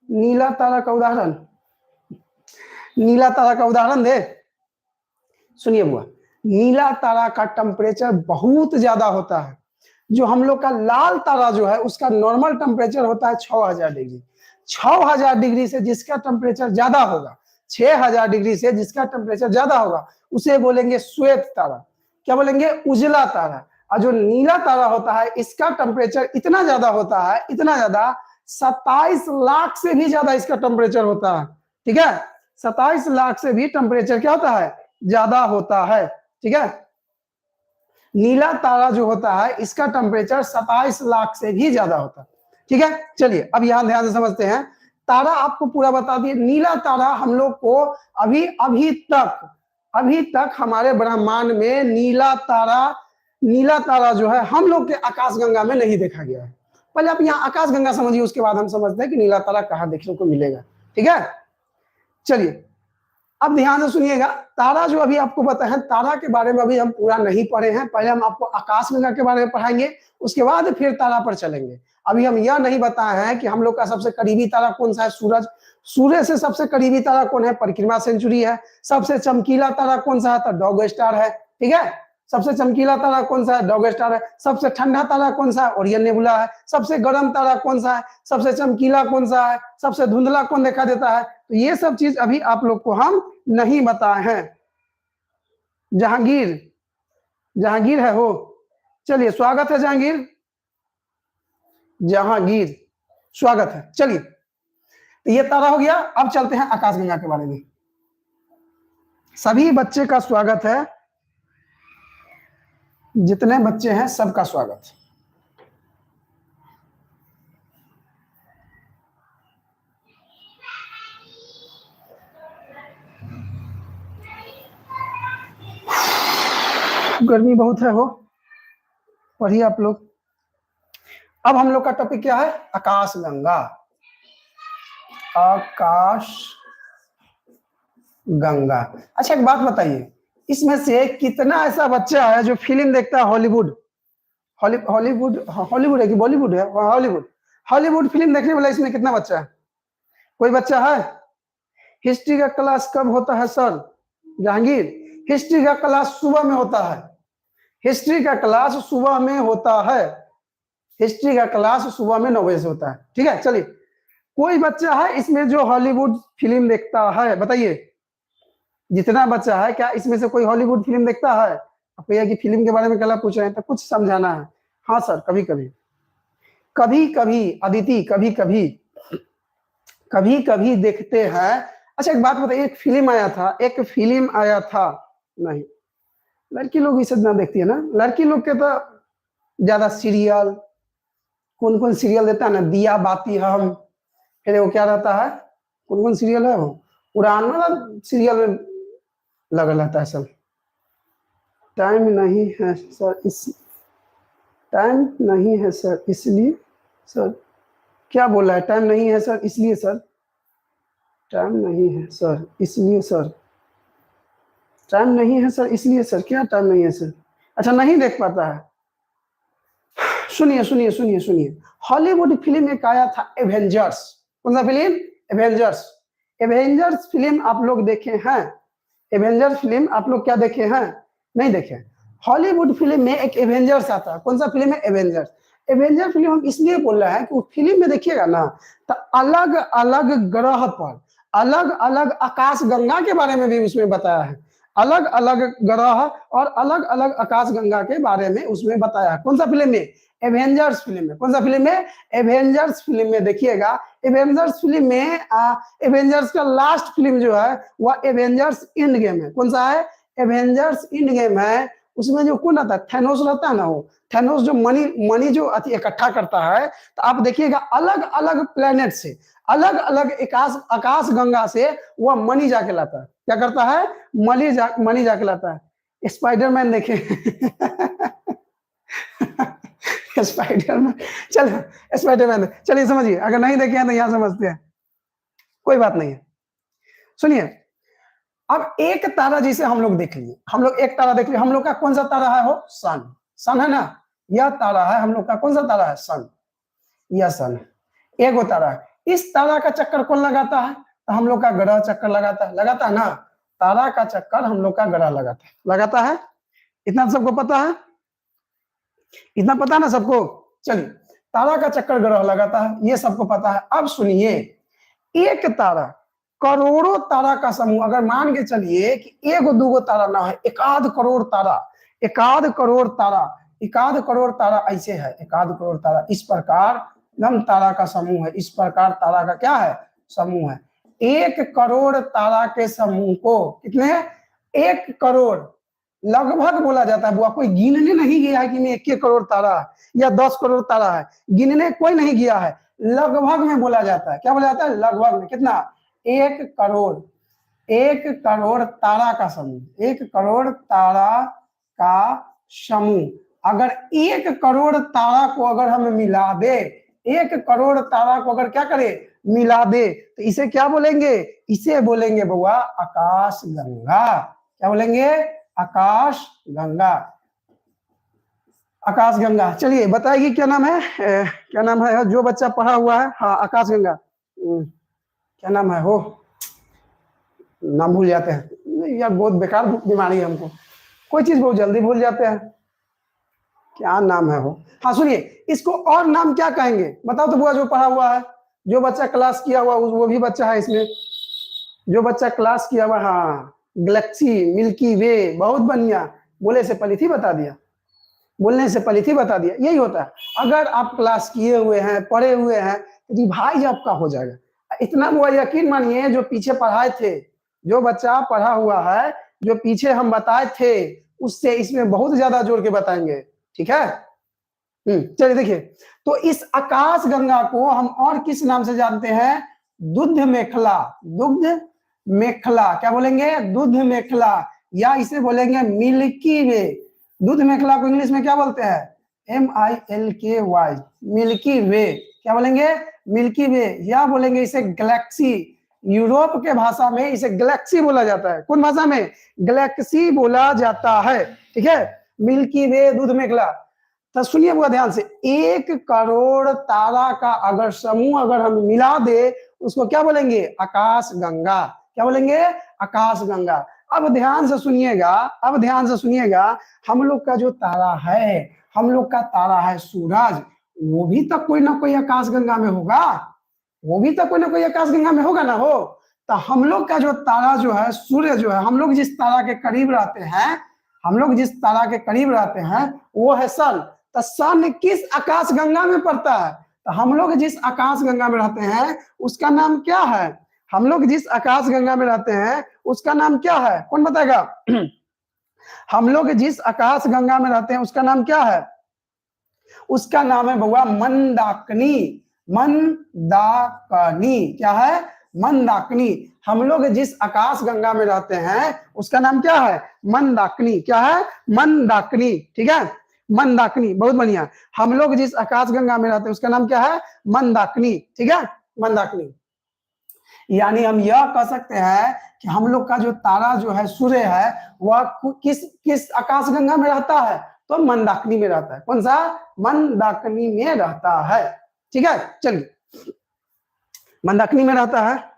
नीला तारा का उदाहरण नीला तारा का उदाहरण दे। सुनिए बुआ, नीला तारा का टेम्परेचर बहुत ज्यादा होता है। जो हम लोग का लाल तारा जो है उसका नॉर्मल टेम्परेचर होता है 6000 डिग्री। 6000 डिग्री से जिसका टेम्परेचर ज्यादा होगा, 6000 डिग्री से जिसका टेम्परेचर ज्यादा होगा, उसे बोलेंगे श्वेत तारा। क्या बोलेंगे? उजला तारा। और जो नीला तारा होता है इसका टेम्परेचर इतना ज्यादा होता है, इतना ज्यादा, 27 लाख से भी ज्यादा इसका टेम्परेचर होता है। ठीक है, 27 लाख से भी टेम्परेचर क्या होता है? ज्यादा होता है। ठीक है, नीला तारा जो होता है इसका टेम्परेचर 27 लाख से भी ज्यादा होता है। ठीक है, चलिए अब यहां ध्यान से समझते हैं। तारा आपको पूरा बता दिए। नीला तारा हम लोग को अभी अभी तक हमारे ब्रह्मांड में नीला तारा जो है हम लोग के आकाशगंगा में नहीं देखा गया है। पहले आप यहाँ आकाशगंगा समझिए, उसके बाद हम समझते हैं कि नीला तारा कहाँ देखने को मिलेगा। ठीक है, चलिए अब ध्यान से सुनिएगा। तारा जो अभी आपको पता है, तारा के बारे में अभी हम पूरा नहीं पढ़े हैं। पहले हम आपको आकाशगंगा के बारे में पढ़ाएंगे, उसके बाद फिर तारा पर चलेंगे। अभी हम यह नहीं बताए हैं कि हम लोग का सबसे करीबी तारा कौन सा है, सूरज। सूर्य से सबसे करीबी तारा कौन है? परिक्रमा सेंचुरी है। सबसे चमकीला तारा कौन सा है? तो डॉग स्टार है। ठीक है, सबसे चमकीला तारा कौन सा है? डॉग स्टार है। सबसे ठंडा तारा कौन सा है? ओरियन नेबुला है। सबसे गर्म तारा कौन सा है? सबसे चमकीला कौन सा है? सबसे धुंधला कौन देखा देता है? तो ये सब चीज अभी आप लोग को हम नहीं बताए हैं। जहांगीर है हो, चलिए स्वागत है जहांगीर, स्वागत है। चलिए, तो ये तारा हो गया। अब चलते हैं आकाशगंगा के बारे में। सभी बच्चे का स्वागत है, जितने बच्चे हैं सबका स्वागत। गर्मी बहुत है हो, पढ़िए आप लोग। अब हम लोग का टॉपिक क्या है? आकाशगंगा। आकाशगंगा। अच्छा एक बात बताइए, इसमें से कितना ऐसा बच्चा है जो फिल्म देखता है हॉलीवुड है कि बॉलीवुड है? हॉलीवुड फिल्म देखने वाला इसमें कितना बच्चा है? कोई बच्चा है? हिस्ट्री का क्लास कब होता है सर? जहांगीर, हिस्ट्री का क्लास सुबह में होता है। हिस्ट्री का क्लास सुबह में होता है। हिस्ट्री का क्लास सुबह में 9 बजे से होता है। ठीक है, चलिए कोई बच्चा है इसमें जो हॉलीवुड फिल्म देखता है? बताइए, जितना बच्चा है क्या इसमें से कोई हॉलीवुड फिल्म देखता है? आप भैया की फिल्म के बारे में कल पूछ रहे हैं तो कुछ समझाना है। हाँ सर, कभी कभी अदिति, कभी कभी देखते हैं। अच्छा एक बात बताइए, एक फिल्म आया था नहीं, लड़की लोग इसे ना देखती है ना। लड़की लोग के तो ज्यादा सीरियल, कौन सीरियल देता है ना, दिया बाती हम, फिर वो क्या रहता है, कौन सीरियल है वो, उड़ान वाला सीरियल में लगा रहता है सब। टाइम नहीं है सर इसलिए सर, क्या बोला है? टाइम नहीं है सर इसलिए सर, टाइम नहीं है सर इसलिए सर, टाइम नहीं है सर इसलिए सर, क्या टाइम नहीं है सर? अच्छा नहीं देख पाता है। सुनिए, हॉलीवुड फिल्म एक आया था एवेंजर्स। कौन सा फिल्म? एवेंजर्स फिल्म आप लोग देखे हैं? एवेंजर्स फिल्म आप लोग क्या देखे हैं? नहीं देखे। हॉलीवुड फिल्म में एक एवेंजर्स आता है। कौन सा फिल्म है? एवेंजर फिल्म हम इसलिए बोल रहे हैं कि उस फिल्म में देखिएगा ना, तो अलग अलग ग्रह पर अलग अलग आकाशगंगा के बारे में भी उसमें बताया है। अलग अलग ग्रह और अलग अलग आकाशगंगा के बारे में उसमें बताया है। कौन सा फिल्म में? एवेंजर्स फिल्म में। कौन सा फिल्म में? एवेंजर्स फिल्म में। देखिएगा एवेंजर्स फिल्म में एवेंजर्स का लास्ट फिल्म जो है वह एवेंजर्स एंड गेम है। कौन सा है? एवेंजर्स एंड गेम है। उसमें जो कौन आता है? थैनोस रहता है ना, वो थैनोस जो मनी जो इकट्ठा करता है। तो आप देखिएगा अलग अलग प्लेनेट से, अलग अलग आकाश गंगा से वह मनी जाके लाता है। क्या करता है? मनी जाके लाता है। स्पाइडरमैन देखे स्पाइडरमैन, चलिए समझिए। अगर नहीं देखे हैं तो यहाँ समझते हैं, कोई बात नहीं है। सुनिए, अब एक तारा जिसे हम लोग देख लिए, हम लोग का कौन सा तारा है? वो सन है ना। यह तारा है हम लोग का, कौन सा तारा है? सन। यह सन एक वो तारा है। इस तारा का चक्कर कौन लगाता है? तो हम लोग का ग्रह चक्कर लगाता है ना, तारा का चक्कर हम लोग का ग्रह लगाता है। इतना सबको पता है, इतना पता ना सबको। चलिए, तारा का चक्कर ग्रह लगाता है, ये सबको पता है। अब सुनिए, एक तारा करोड़ों तारा का समूह, अगर मान के चलिए कि एगो दूगो तारा ना है, एकाध करोड़ तारा, एकाध करोड़ तारा, एकाध करोड़ तारा ऐसे है, एकाध करोड़ तारा इस प्रकार नम तारा का समूह है, इस प्रकार तारा का क्या है, समूह है। 1 करोड़ तारा के समूह को कितने, 1 करोड़ लगभग बोला जाता है बुआ, कोई गिनने नहीं गया है कि मैं 1 करोड़ तारा या 10 करोड़ तारा है, गिनने कोई नहीं गया है, लगभग में बोला जाता है। क्या बोला जाता है, लगभग में। कितना, 1 करोड़, 1 करोड़ तारा का समूह, 1 करोड़ तारा का समूह। अगर 1 करोड़ तारा को अगर हम मिला दे, 1 करोड़ तारा को अगर क्या करे, मिला दे, तो इसे क्या बोलेंगे, इसे बोलेंगे बुआ आकाश गंगा। क्या बोलेंगे, आकाश गंगा, आकाश गंगा। चलिए बताइए क्या नाम है, क्या नाम है जो बच्चा पढ़ा हुआ है, हाँ आकाश गंगा, क्या नाम है हो, नाम भूल जाते हैं यार, बहुत बेकार बीमारी है हमको, कोई चीज बहुत जल्दी भूल जाते हैं, क्या नाम है वो। हाँ सुनिए, इसको और नाम क्या कहेंगे बताओ तो बुआ, जो पढ़ा हुआ है, जो बच्चा क्लास किया हुआ वो भी बच्चा है इसमें, जो बच्चा क्लास किया हुआ, हाँ गैलेक्सी, मिल्की वे, बहुत बढ़िया, बोले से पहले ही बता दिया, बोलने से पहले ही बता दिया, यही होता है। अगर आप क्लास किए हुए हैं, पढ़े हुए हैं, तो रिवाइज आपका हो जाएगा। इतना वो यकीन मानिए, जो पीछे पढ़ाए थे, जो बच्चा पढ़ा हुआ है, जो पीछे हम बताए थे, उससे इसमें बहुत ज्यादा जोड़ के बताएंगे, ठीक है। चलिए देखिए, तो इस आकाश गंगा को हम और किस नाम से जानते हैं, दुग्ध मेखला, दुग्ध मेखला, क्या बोलेंगे, दुग्ध मेखला, या इसे बोलेंगे मिल्की वे। दूध मेखला को इंग्लिश में क्या बोलते हैं, MILKY, मिल्की वे, क्या बोलेंगे, मिल्की वे, या बोलेंगे इसे गैलेक्सी, यूरोप के भाषा में इसे गैलेक्सी बोला जाता है। कौन भाषा में, गैलेक्सी बोला जाता है, ठीक है, मिल्की वे, दूध मेखला। तो सुनिए बुआ ध्यान से, 1 करोड़ तारा का अगर समूह अगर हम मिला दे, उसको क्या बोलेंगे, आकाश गंगा। क्या बोलेंगे, आकाश गंगा। अब ध्यान से सुनिएगा, अब ध्यान से सुनिएगा, हम लोग का जो तारा है, हम लोग का तारा है सूरज, वो भी तो कोई ना कोई आकाश गंगा में होगा, वो भी तो कोई ना कोई आकाश गंगा में होगा ना हो। तो हम लोग का जो तारा जो है, सूर्य जो है, हम लोग जिस तारा के करीब रहते हैं, हम लोग जिस तारा के करीब रहते हैं वो है सन। तो सन किस आकाश गंगा में पड़ता है, तो हम लोग जिस आकाश गंगा में रहते हैं उसका नाम क्या है, हम लोग जिस आकाश गंगा में रहते हैं उसका नाम क्या है, कौन बताएगा हम लोग जिस आकाश गंगा में रहते हैं उसका नाम क्या है, उसका नाम है बउआ मंदाकिनी, मंदाकिनी, क्या है, मंदाकिनी। हम लोग जिस आकाश गंगा में रहते हैं उसका नाम क्या है, मंदाकिनी, क्या है, मंदाकिनी, ठीक है, मंदाकिनी, बहुत बढ़िया। हम लोग जिस आकाश गंगा में रहते हैं उसका नाम क्या है, मंदाकिनी, ठीक है, मंदाकिनी। यानी हम यह कह सकते हैं कि हम लोग का जो तारा जो है, सूर्य है, वह किस किस आकाश गंगा में रहता है, तो मंदाकिनी में रहता है। कौन सा, मंदाकिनी में रहता है, ठीक है। चलिए, मंदाकिनी में रहता है।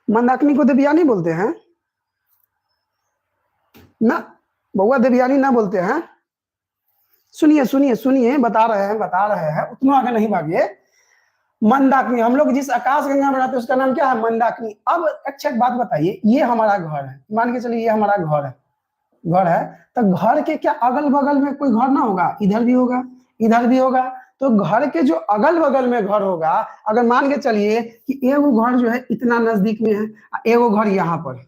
मंदाकिनी को देवयानी बोलते हैं ना बउआ, देवयानी ना बोलते हैं। सुनिए सुनिए सुनिए, बता रहे हैं, उतना आगे नहीं भागिए। मंदाकिनी, हम लोग जिस आकाश गंगा में रहते हैं उसका नाम क्या है, मंदाकिनी। अब अच्छा एक बात बताइए, ये हमारा घर है, मान के चलिए ये हमारा घर है, तो घर के क्या अगल बगल में कोई घर ना होगा, इधर भी होगा, इधर भी होगा। तो घर के जो अगल बगल में घर होगा, अगर मान के चलिए कि एगो घर जो है इतना नजदीक में है, एगो घर यहाँ पर है,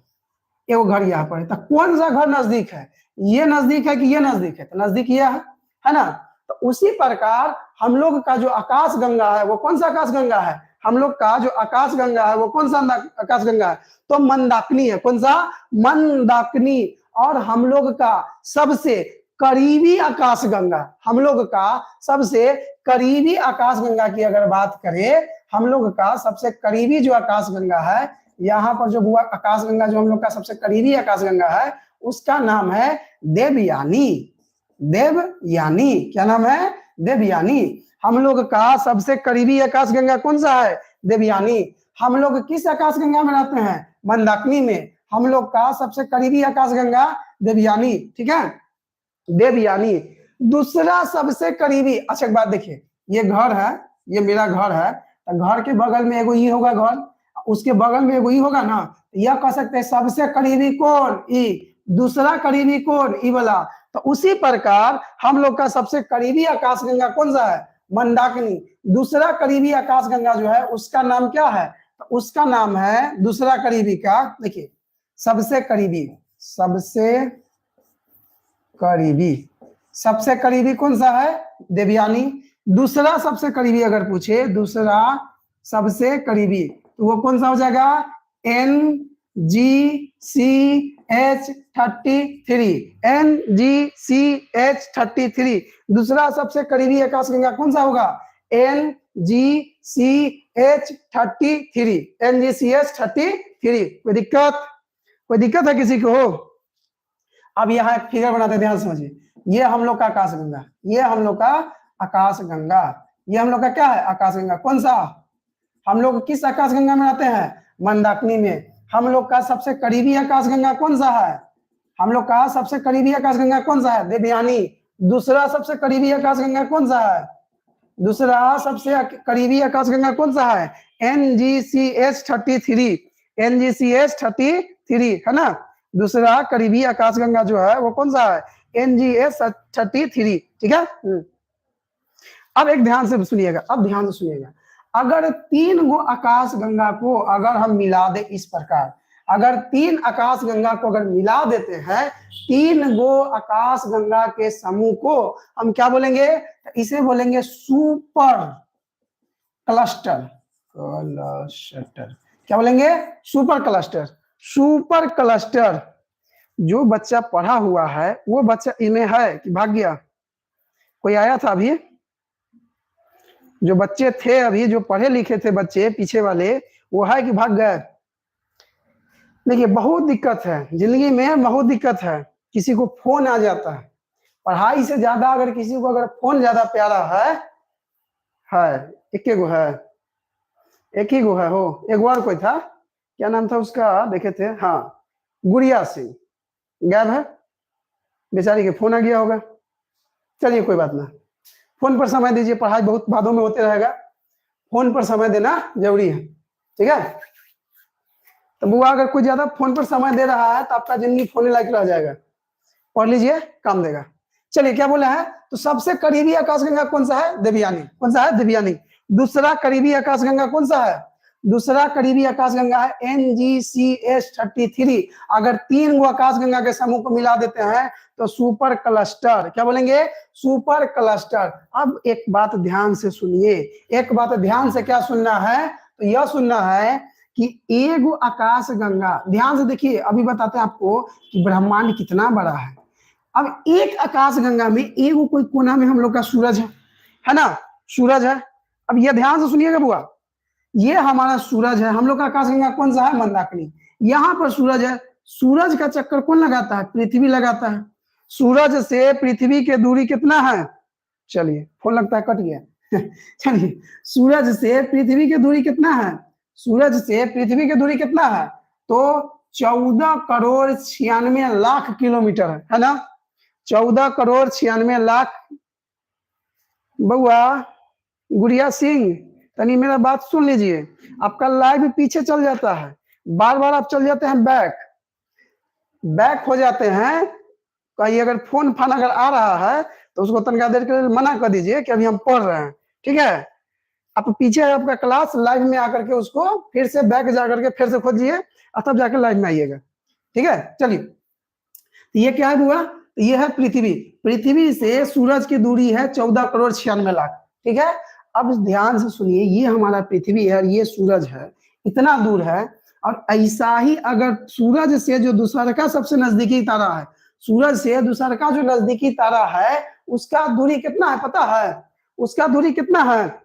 एगो घर यहाँ पर है, तो कौन सा घर नजदीक है, ये नजदीक है कि ये नजदीक है, तो नजदीक ये है ना। तो उसी प्रकार हम लोग का जो आकाश गंगा है वो कौन सा आकाश गंगा है, हम लोग का जो आकाश गंगा है वो कौन सा आकाश गंगा है, तो मंदाकिनी है। कौन सा, मंदाकिनी। और हम लोग का सबसे करीबी आकाश गंगा, हम लोग का सबसे करीबी आकाश गंगा की अगर बात करें, हम लोग का सबसे करीबी जो आकाश गंगा है, यहाँ पर जो बुआ आकाश गंगा जो हम लोग का सबसे करीबी आकाश गंगा है, उसका नाम है देवयानी, देवयानी। क्या नाम है, देवयानी। हम लोग का सबसे करीबी आकाशगंगा कौन सा है? देवयानी। हम लोग किस आकाशगंगा में रहते हैं? मंदाकिनी में। हम लोग का सबसे करीबी आकाशगंगा देवयानी, ठीक है, देवयानी। दूसरा सबसे करीबी, अच्छा एक बात देखिए, ये घर है, ये मेरा घर है, तो घर के बगल में एगो ई होगा घर, उसके बगल में एगो ई होगा ना, यह कह सकते हैं सबसे करीबी कौन? ई। दूसरा करीबी कौन? ई वाला। तो उसी प्रकार हम लोग का सबसे करीबी आकाशगंगा कौन सा है? मंदाकिनी। दूसरा करीबी आकाशगंगा जो है उसका नाम क्या है? तो उसका नाम है, दूसरा करीबी का, देखिए, सबसे करीबी, सबसे करीबी, सबसे करीबी कौन सा है? देवयानी। दूसरा सबसे करीबी अगर पूछे, दूसरा सबसे करीबी, तो वो कौन सा हो जाएगा? NGCH33, NGCH33। दूसरा सबसे करीबी आकाशगंगा कौन सा होगा? NGCH33, NGCH33। कोई दिक्कत? कोई दिक्कत है किसी को? अब यहाँ एक फिगर बनाते हैं, ध्यान समझिए। ये हम लोग का आकाशगंगा, ये हम लोग का आकाशगंगा, ये हम लोग का क्या है? आकाशगंगा। कौन सा? हम लोग किस आकाशगंगा में रहते हैं? मंदाकिनी में। हम लोग का सबसे करीबी आकाशगंगा कौन सा है? हम लोग का सबसे करीबी आकाशगंगा कौन सा है? देवयानी। दूसरा सबसे करीबी आकाशगंगा कौन सा है? दूसरा सबसे करीबी आकाशगंगा कौन सा है? NGCH33, NGCH33 है ना। दूसरा करीबी आकाशगंगा जो है वो कौन सा है? NGCH33, ठीक है। अब एक ध्यान से सुनिएगा, अब ध्यान से सुनिएगा। अगर तीन गो आकाशगंगा को अगर हम मिला दे इस प्रकार, अगर तीन आकाशगंगा को अगर मिला देते हैं, तीन गो आकाशगंगा के समूह को हम क्या बोलेंगे? इसे बोलेंगे सुपर क्लस्टर। क्लस्टर क्या बोलेंगे? Super cluster. Super cluster. जो बच्चा पढ़ा हुआ है वो बच्चा इनमें है कि भाग गया? कोई आया था अभी? जो बच्चे थे अभी, जो पढ़े लिखे थे बच्चे पीछे वाले, वो है कि भाग गए? देखिए, बहुत दिक्कत है जिंदगी में, बहुत दिक्कत है। किसी को फोन आ जाता है, पढ़ाई से ज्यादा अगर किसी को अगर फोन ज्यादा प्यारा है, एक गो है, एक ही गो है हो। एक बार कोई था, क्या नाम था उसका, देखे थे, हाँ, गुड़िया सिंह, गायब है बेचारी के, फोन आ गया होगा। चलिए कोई बात ना, फोन पर समय दीजिए, पढ़ाई बहुत बातों में होते रहेगा, फोन पर समय देना जरूरी है, ठीक है। तो बुआ अगर कोई ज्यादा फोन पर समय दे रहा है तो आपका जिंदगी फोन लायक रह जाएगा, पढ़ लीजिए, काम देगा। चलिए क्या बोला है? तो सबसे करीबी आकाशगंगा कौन सा है? देवयानी। कौन सा है? देवयानी। दूसरा करीबी आकाशगंगा कौन सा है? दूसरा करीबी आकाशगंगा है NGCH33। अगर तीन गो आकाशगंगा के समूह को मिला देते हैं तो सुपर क्लस्टर, क्या बोलेंगे? Super cluster. अब एक बात ध्यान से सुनिए, एक बात ध्यान से क्या सुनना है? तो यह सुनना है कि एगो आकाशगंगा, ध्यान से देखिए, अभी बताते हैं आपको कि ब्रह्मांड कितना बड़ा है। अब एक आकाशगंगा में एगो कोई कोना में हम लोग का सूरज है ना, सूरज है। अब यह ध्यान से सुनिएगा बुआ, ये हमारा सूरज है, हम लोग का आकाशगंगा कौन सा है? मंदाकिनी। यहाँ पर सूरज है, सूरज का चक्कर कौन लगाता है? पृथ्वी लगाता है। सूरज से पृथ्वी की दूरी कितना है? चलिए, फोन लगता है कट गया चलिए, सूरज से पृथ्वी की दूरी कितना है? सूरज से पृथ्वी की दूरी कितना है? तो 14,96,00,000 किलोमीटर है ना। 14,96,00,000। बउआ गुड़िया सिंह, तनी मेरा बात सुन लीजिए, आपका लाइव पीछे चल जाता है, बार बार आप चल जाते हैं बैक हो जाते हैं। कहीं अगर फोन अगर आ रहा है तो उसको तनका देर के लिए मना कर दीजिए कि अभी हम पढ़ रहे हैं, ठीक है। आप पीछे आपका क्लास लाइव में आकर के उसको फिर से बैक जाकर के फिर से खोजिए और तब जाकर लाइव में आइएगा, ठीक है। चलिए, तो ये क्या है बुआ? ये है पृथ्वी। पृथ्वी से सूरज की दूरी है 14,96,00,000, ठीक है। अब ध्यान से सुनिए, ये हमारा पृथ्वी है और ये सूरज है, इतना दूर है। और ऐसा ही अगर सूरज से जो दूसरा का सबसे नजदीकी तारा है, सूरज से दूसरा का जो नजदीकी तारा है, उसका दूरी कितना है पता है? उसका दूरी कितना है?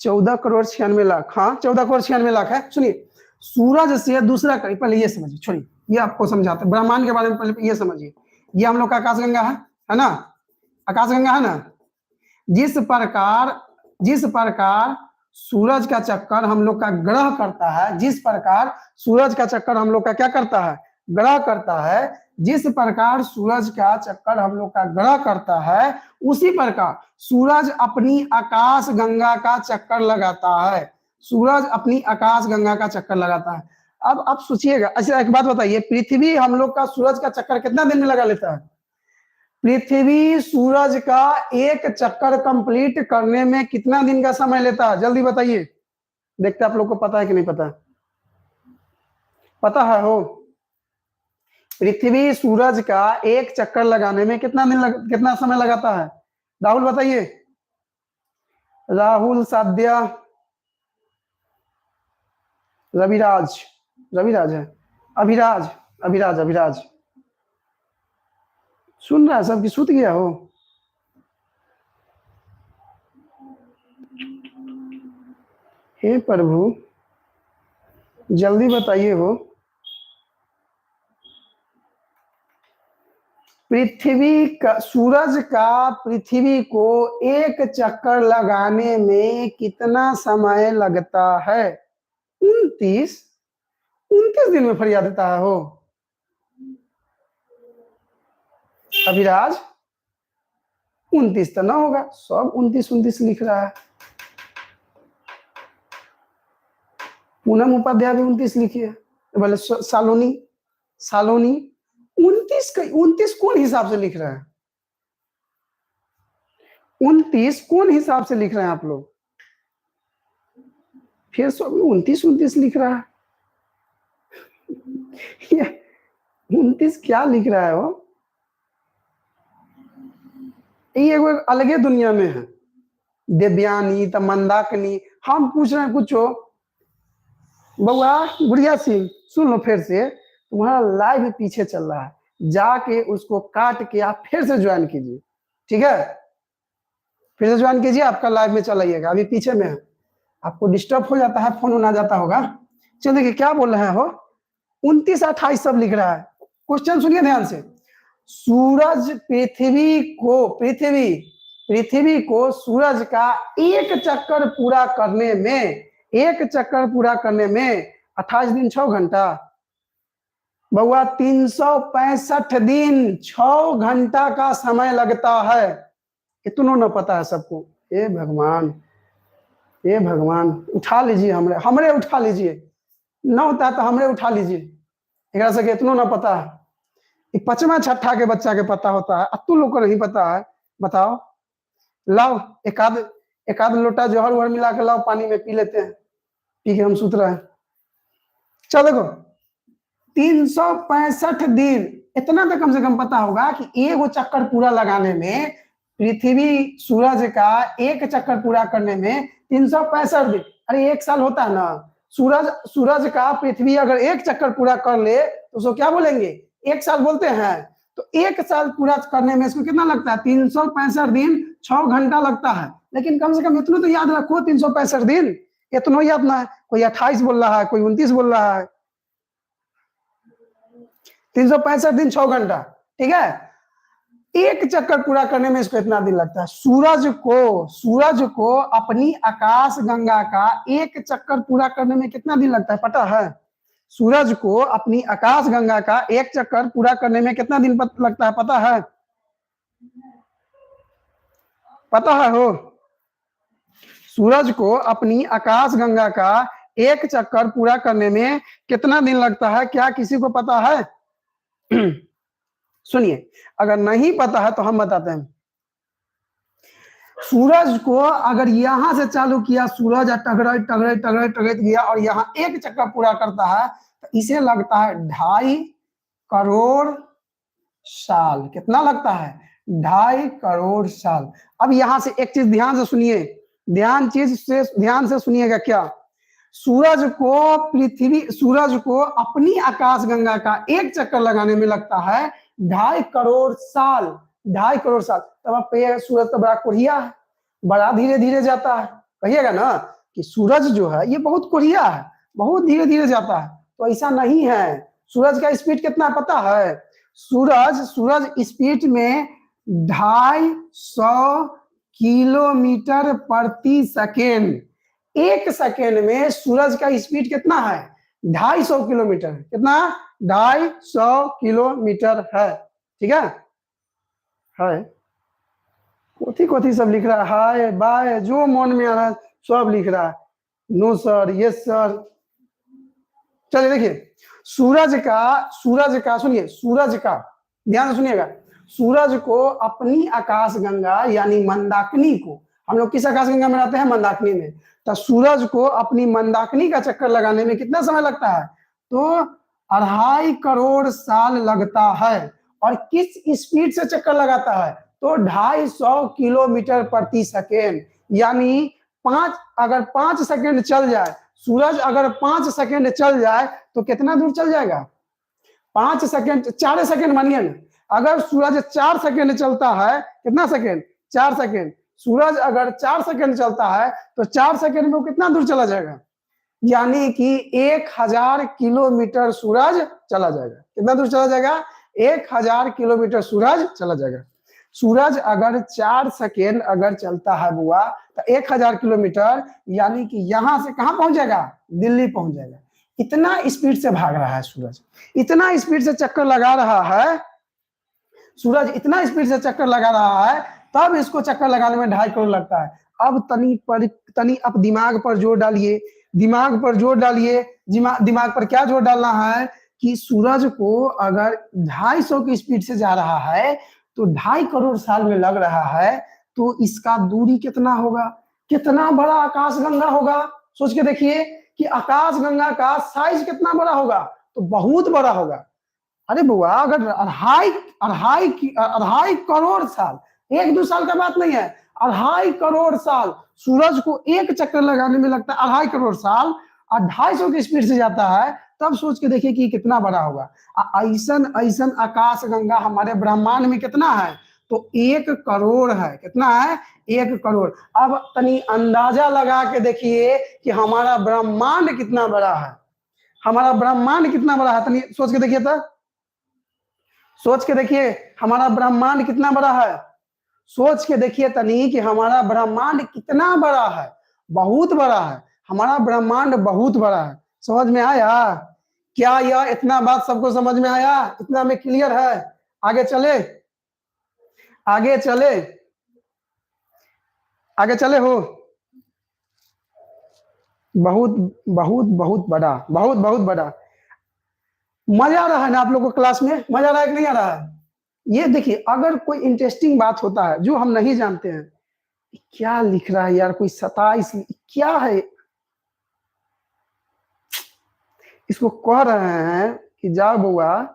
14,96,00,000। हाँ, 14,96,00,000 है। सुनिए, सूरज से दूसरा, पहले ये समझिए, छोड़िए, ये आपको समझाते हैं ब्रह्मांड के बारे में। पहले ये समझिए, ये हम लोग का आकाशगंगा है ना, आकाशगंगा है ना। जिस प्रकार सूरज का चक्कर हम लोग का ग्रह करता है, जिस प्रकार सूरज का चक्कर हम लोग का क्या करता है, ग्रह करता है, जिस प्रकार सूरज का चक्कर हम लोग का ग्रह करता है, उसी प्रकार सूरज अपनी आकाश गंगा का चक्कर लगाता है। सूरज अपनी आकाश गंगा का चक्कर लगाता है। अब आप सोचिएगा, अच्छा एक बात बताइए, पृथ्वी हम लोग का सूरज का चक्कर कितना दिन में लगा लेता है? पृथ्वी सूरज का एक चक्कर कंप्लीट करने में कितना दिन का समय लेता है? जल्दी बताइए, देखते आप लोग को पता है कि नहीं पता? पता है हो? पृथ्वी सूरज का एक चक्कर लगाने में कितना समय लगाता है? राहुल बताइए, राहुल, साध्या, रविराज है, अभिराज सुन रहा है? सबकी सुत गया हो? हे प्रभु जल्दी बताइए हो। सूरज का पृथ्वी को एक चक्कर लगाने में कितना समय लगता है? 29 दिन में फरिया देता है हो। अभिराज 29 तो ना होगा, सब 29 लिख रहा है। पूनम उपाध्याय भी 29 लिखिए, बोले सालोनी 29 कौन हिसाब से लिख रहा है? 29 कौन हिसाब से लिख रहे हैं आप लोग? फिर सब 29 लिख रहा है। 29 क्या लिख रहा है वो? ये एक अलगे दुनिया में है। देवयानी तो मंदाकिनी, हम पूछ रहे हैं कुछ हो। बउआ गुड़िया सिंह सुन लो, फिर से तुम्हारा लाइव पीछे चल रहा है, जाके उसको काट के आप फिर से ज्वाइन कीजिए, ठीक है? फिर से ज्वाइन कीजिए, आपका लाइव में चलाइएगा, अभी पीछे में है, आपको डिस्टर्ब हो जाता है, फोन आ जाता होगा। चलो देखिए क्या बोल रहे हैं हो, 29 28 सब लिख रहा है। क्वेश्चन सुनिए ध्यान से। सूरज पृथ्वी को सूरज का एक चक्कर पूरा करने में 28 दिन 6 घंटा, बउआ 365 दिन 6 घंटा का समय लगता है। इतना न पता है सबको? हे भगवान उठा लीजिए, हमरे उठा लीजिए, न होता तो हमरे उठा लीजिए। एक से इतना न पता है, एक 5वां 6ठा के बच्चा के पता होता है, अब तुम लोग को नहीं पता है? बताओ, लाओ एक आध लोटा जहर वहर मिला के लाओ, पानी में पी लेते हैं, पी के हम सुत रहे हैं। चलो देखो 365 दिन, इतना तो कम से कम पता होगा कि एक चक्कर पूरा लगाने में, पृथ्वी सूरज का एक चक्कर पूरा करने में 365 दिन, अरे 1 साल होता है ना। सूरज का पृथ्वी अगर एक चक्कर पूरा कर ले तो उसको क्या बोलेंगे? 1 साल बोलते हैं। तो 1 साल पूरा करने में इसको कितना लगता है? 365 दिन 6 घंटा लगता है। लेकिन कम से कम इतना तो याद रखो, 365 दिन इतना याद ना है। कोई 28 बोल रहा है, कोई 29 बोल रहा है। 365 दिन 6 घंटा, ठीक है? एक चक्कर पूरा करने में इसको इतना दिन लगता है। सूरज को अपनी आकाश गंगा का एक चक्कर पूरा करने में कितना दिन लगता है पता है? सूरज को अपनी आकाश गंगा का एक चक्कर पूरा करने में कितना दिन लगता है पता है? पता है हो? सूरज को अपनी आकाश गंगा का एक चक्कर पूरा करने में कितना दिन लगता है? क्या किसी को पता है? सुनिए, अगर नहीं पता है तो हम बताते हैं। सूरज को अगर यहां से चालू किया, सूरज टगरे गया और यहां एक चक्कर पूरा करता है तो इसे लगता है 2.5 करोड़ साल। कितना लगता है? 2.5 करोड़ साल। अब यहां से एक चीज ध्यान से सुनिए, ध्यान से सुनिएगा। क्या? सूरज को अपनी आकाश गंगा का एक चक्कर लगाने में लगता है 2.5 करोड़ साल। 2.5 करोड़ साल। तब आप कहिएगा सूरज तो बड़ा कोढ़िया है, बड़ा धीरे धीरे जाता है। कहिएगा ना कि सूरज जो है ये बहुत कोढ़िया है, बहुत धीरे धीरे जाता है। तो ऐसा नहीं है। सूरज का स्पीड कितना पता है? सूरज स्पीड में 250 किलोमीटर प्रति सेकेंड। एक सेकेंड में सूरज का स्पीड कितना है? 250 किलोमीटर। कितना? 250 किलोमीटर है। ठीक है। कोथी कोथी सब लिख रहा है, हाय बाय जो मन में आ रहा है सब लिख रहा है। No sir, yes sir. चलिए देखिए, सूरज का सुनिए, सूरज का ध्यान से सुनिएगा। सूरज को अपनी आकाशगंगा यानी मंदाकिनी को, हम लोग किस आकाशगंगा में रहते हैं? मंदाकिनी में। तो सूरज को अपनी मंदाकिनी का चक्कर लगाने में कितना समय लगता है? तो 2.5 करोड़ साल लगता है। और किस स्पीड से चक्कर लगाता है? तो 250 किलोमीटर प्रति सेकेंड। यानी अगर 5 सेकेंड चल जाए, सूरज अगर 5 सेकेंड चल जाए तो कितना दूर चल जाएगा? 5 सेकेंड, 4 सेकेंड मानिए ना। अगर सूरज 4 सेकेंड चलता है, कितना सेकेंड? 4 सेकेंड। सूरज अगर 4 सेकेंड चलता है तो 4 सेकेंड में वो कितना दूर चला जाएगा? यानी कि 1000 किलोमीटर सूरज चला जाएगा। कितना दूर चला जाएगा? 1000 किलोमीटर सूरज चला जाएगा। सूरज अगर 4 सेकेंड अगर चलता है बुआ तो 1000 किलोमीटर, यानी कि यहां से कहां पहुंच जाएगा? दिल्ली पहुंच जाएगा। इतना स्पीड से भाग रहा है सूरज, इतना स्पीड से चक्कर लगा रहा है सूरज, इतना स्पीड से चक्कर लगा रहा है, तब इसको चक्कर लगाने में 2.5 करोड़ लगता है। अब तनी आप दिमाग पर जोर डालिए, दिमाग पर जोर डालिए। दिमाग पर क्या जोर डालना है कि सूरज को अगर 250 की स्पीड से जा रहा है तो 2.5 करोड़ साल में लग रहा है, तो इसका दूरी कितना होगा? कितना बड़ा आकाशगंगा होगा? सोच के देखिए कि आकाशगंगा का साइज कितना बड़ा होगा। तो बहुत बड़ा होगा। अरे बुआ, अगर 2.5 करोड़ साल, 1-2 साल का बात नहीं है, 2.5 करोड़ साल सूरज को एक चक्कर लगाने में लगता है, 2.5 करोड़ साल, और 250 की स्पीड से जाता है, तब सोच के देखिए कि कितना बड़ा होगा। ऐसन आकाशगंगा हमारे ब्रह्मांड में कितना है? तो 1 करोड़ है। कितना है? 1 करोड़। अब तनी अंदाजा लगा के देखिए कि हमारा ब्रह्मांड कितना बड़ा है। हमारा ब्रह्मांड कितना बड़ा है, तनी सोच के देखिए। तो सोच के देखिए हमारा ब्रह्मांड कितना बड़ा है। सोच के देखिए तनी कि हमारा ब्रह्मांड कितना बड़ा है। बहुत बड़ा है, हमारा ब्रह्मांड बहुत बड़ा है। समझ में आया? क्या यह इतना बात सबको समझ में आया? इतना में क्लियर है? आगे चले, आगे चले, आगे चले हो। बहुत बहुत बहुत बड़ा, बहुत बहुत बड़ा। मजा आ रहा है ना आप लोग को? क्लास में मजा आ रहा है कि नहीं आ रहा है? ये देखिए, अगर कोई इंटरेस्टिंग बात होता है जो हम नहीं जानते हैं, क्या लिख रहा है यार, कोई 27 क्या है? इसको कह रहे हैं कि जाओ बुआ,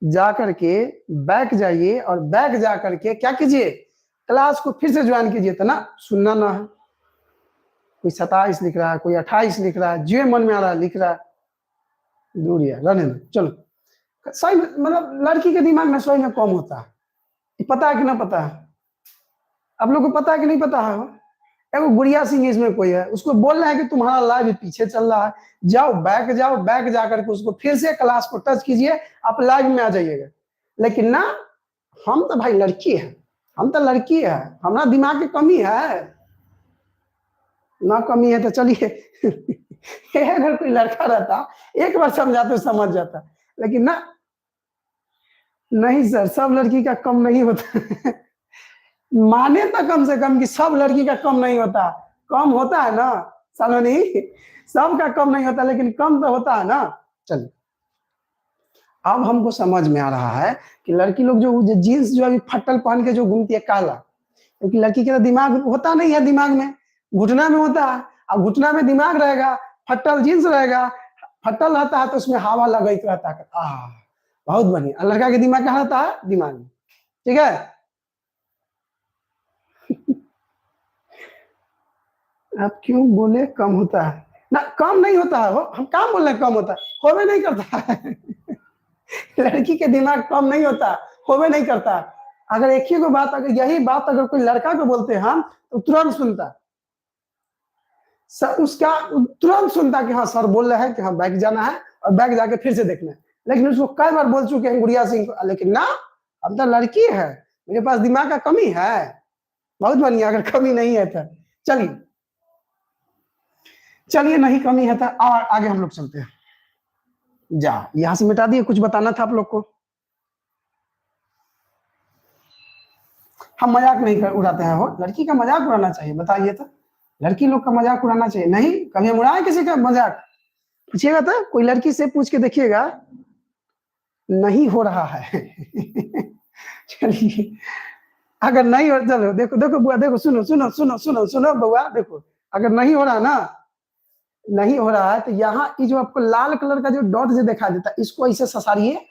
जा करके बैक जाइए और बैक जा करके क्या कीजिए? क्लास को फिर से ज्वाइन कीजिए। तो ना सुनना ना है। कोई 27 लिख रहा है, कोई 28 लिख रहा है, जो मन में आ रहा है लिख रहा है। दूर है, रहने दो। चलो, सही मतलब लड़की के दिमाग में सही में कम होता है। पता है कि ना पता है? आप लोग को पता है कि नहीं पता है? एगो गुड़िया सिंह इसमें कोई है, उसको बोलना है कि तुम्हारा लाइव पीछे चल रहा है, जाओ बैक जाकर के उसको फिर से क्लास को टच कीजिए, आप लाइव में आ जाइएगा। लेकिन ना, हम तो भाई लड़की है, हम तो लड़की है, हमारा दिमाग की कमी है ना? कमी है तो चलिए अगर कोई लड़का रहता एक बार समझाते तो समझ जाता, लेकिन ना, नहीं सर, सब लड़की का कम नहीं होता माने तो कम से कम कि सब लड़की का कम नहीं होता। कम होता है ना सलोनी, सबका कम नहीं होता, लेकिन कम तो होता है ना। चलिए, अब हमको समझ में आ रहा है कि लड़की लोग जो जीन्स जो अभी फट्टल पहन के जो घूमती है काला, क्योंकि लड़की का दिमाग होता नहीं है, दिमाग में घुटना में होता है। अब घुटना में दिमाग रहेगा, फट्टल जीन्स रहेगा, फट्टल रहता है तो उसमें हवा लगा रहता है। बहुत बढ़िया। लड़का के दिमाग कहाँ रहता है? दिमाग में। ठीक है आप क्यों बोले कम होता है? ना, कम नहीं होता है। हम काम बोल रहे हैं कम होता है, होवे नहीं करता है लड़की के दिमाग कम नहीं होता, होवे नहीं करता। अगर एक ही को बात, अगर यही बात अगर कोई लड़का को बोलते हैं हम, तो तुरंत सुनता, सर उसका तुरंत सुनता कि हाँ सर बोल रहे हैं कि हाँ बैग जाना है और बैग जाके फिर से देखना है। लेकिन उसको कई बार बोल चुके हैं गुड़िया सिंह को, लेकिन ना, अब तो लड़की है, मेरे पास दिमाग का कमी है, बहुत बढ़िया, अगर कमी नहीं है तो चलिए चलिए, नहीं कमी है तो और आगे हम लोग चलते हैं। जा यहां से मिटा दिए, कुछ बताना था आप लोग को। हम मजाक नहीं उड़ाते हैं, हो लड़की का मजाक उड़ाना चाहिए, बताइए तो, लड़की लोग का मजाक उड़ाना चाहिए नहीं? कभी हम उड़ाए किसी का मजाक? पूछिएगा तो, कोई लड़की से पूछ के देखिएगा, नहीं हो रहा है। चलिए, अगर नहीं हो, चलो देखो देखो बुआ, देखो सुनो सुनो सुनो सुनो सुनो बुआ, देखो अगर नहीं हो रहा ना, नहीं हो रहा है तो यहाँ ये जो आपको लाल कलर का जो डॉट जो दिखाई देता है, इसको ऐसे ससारिए,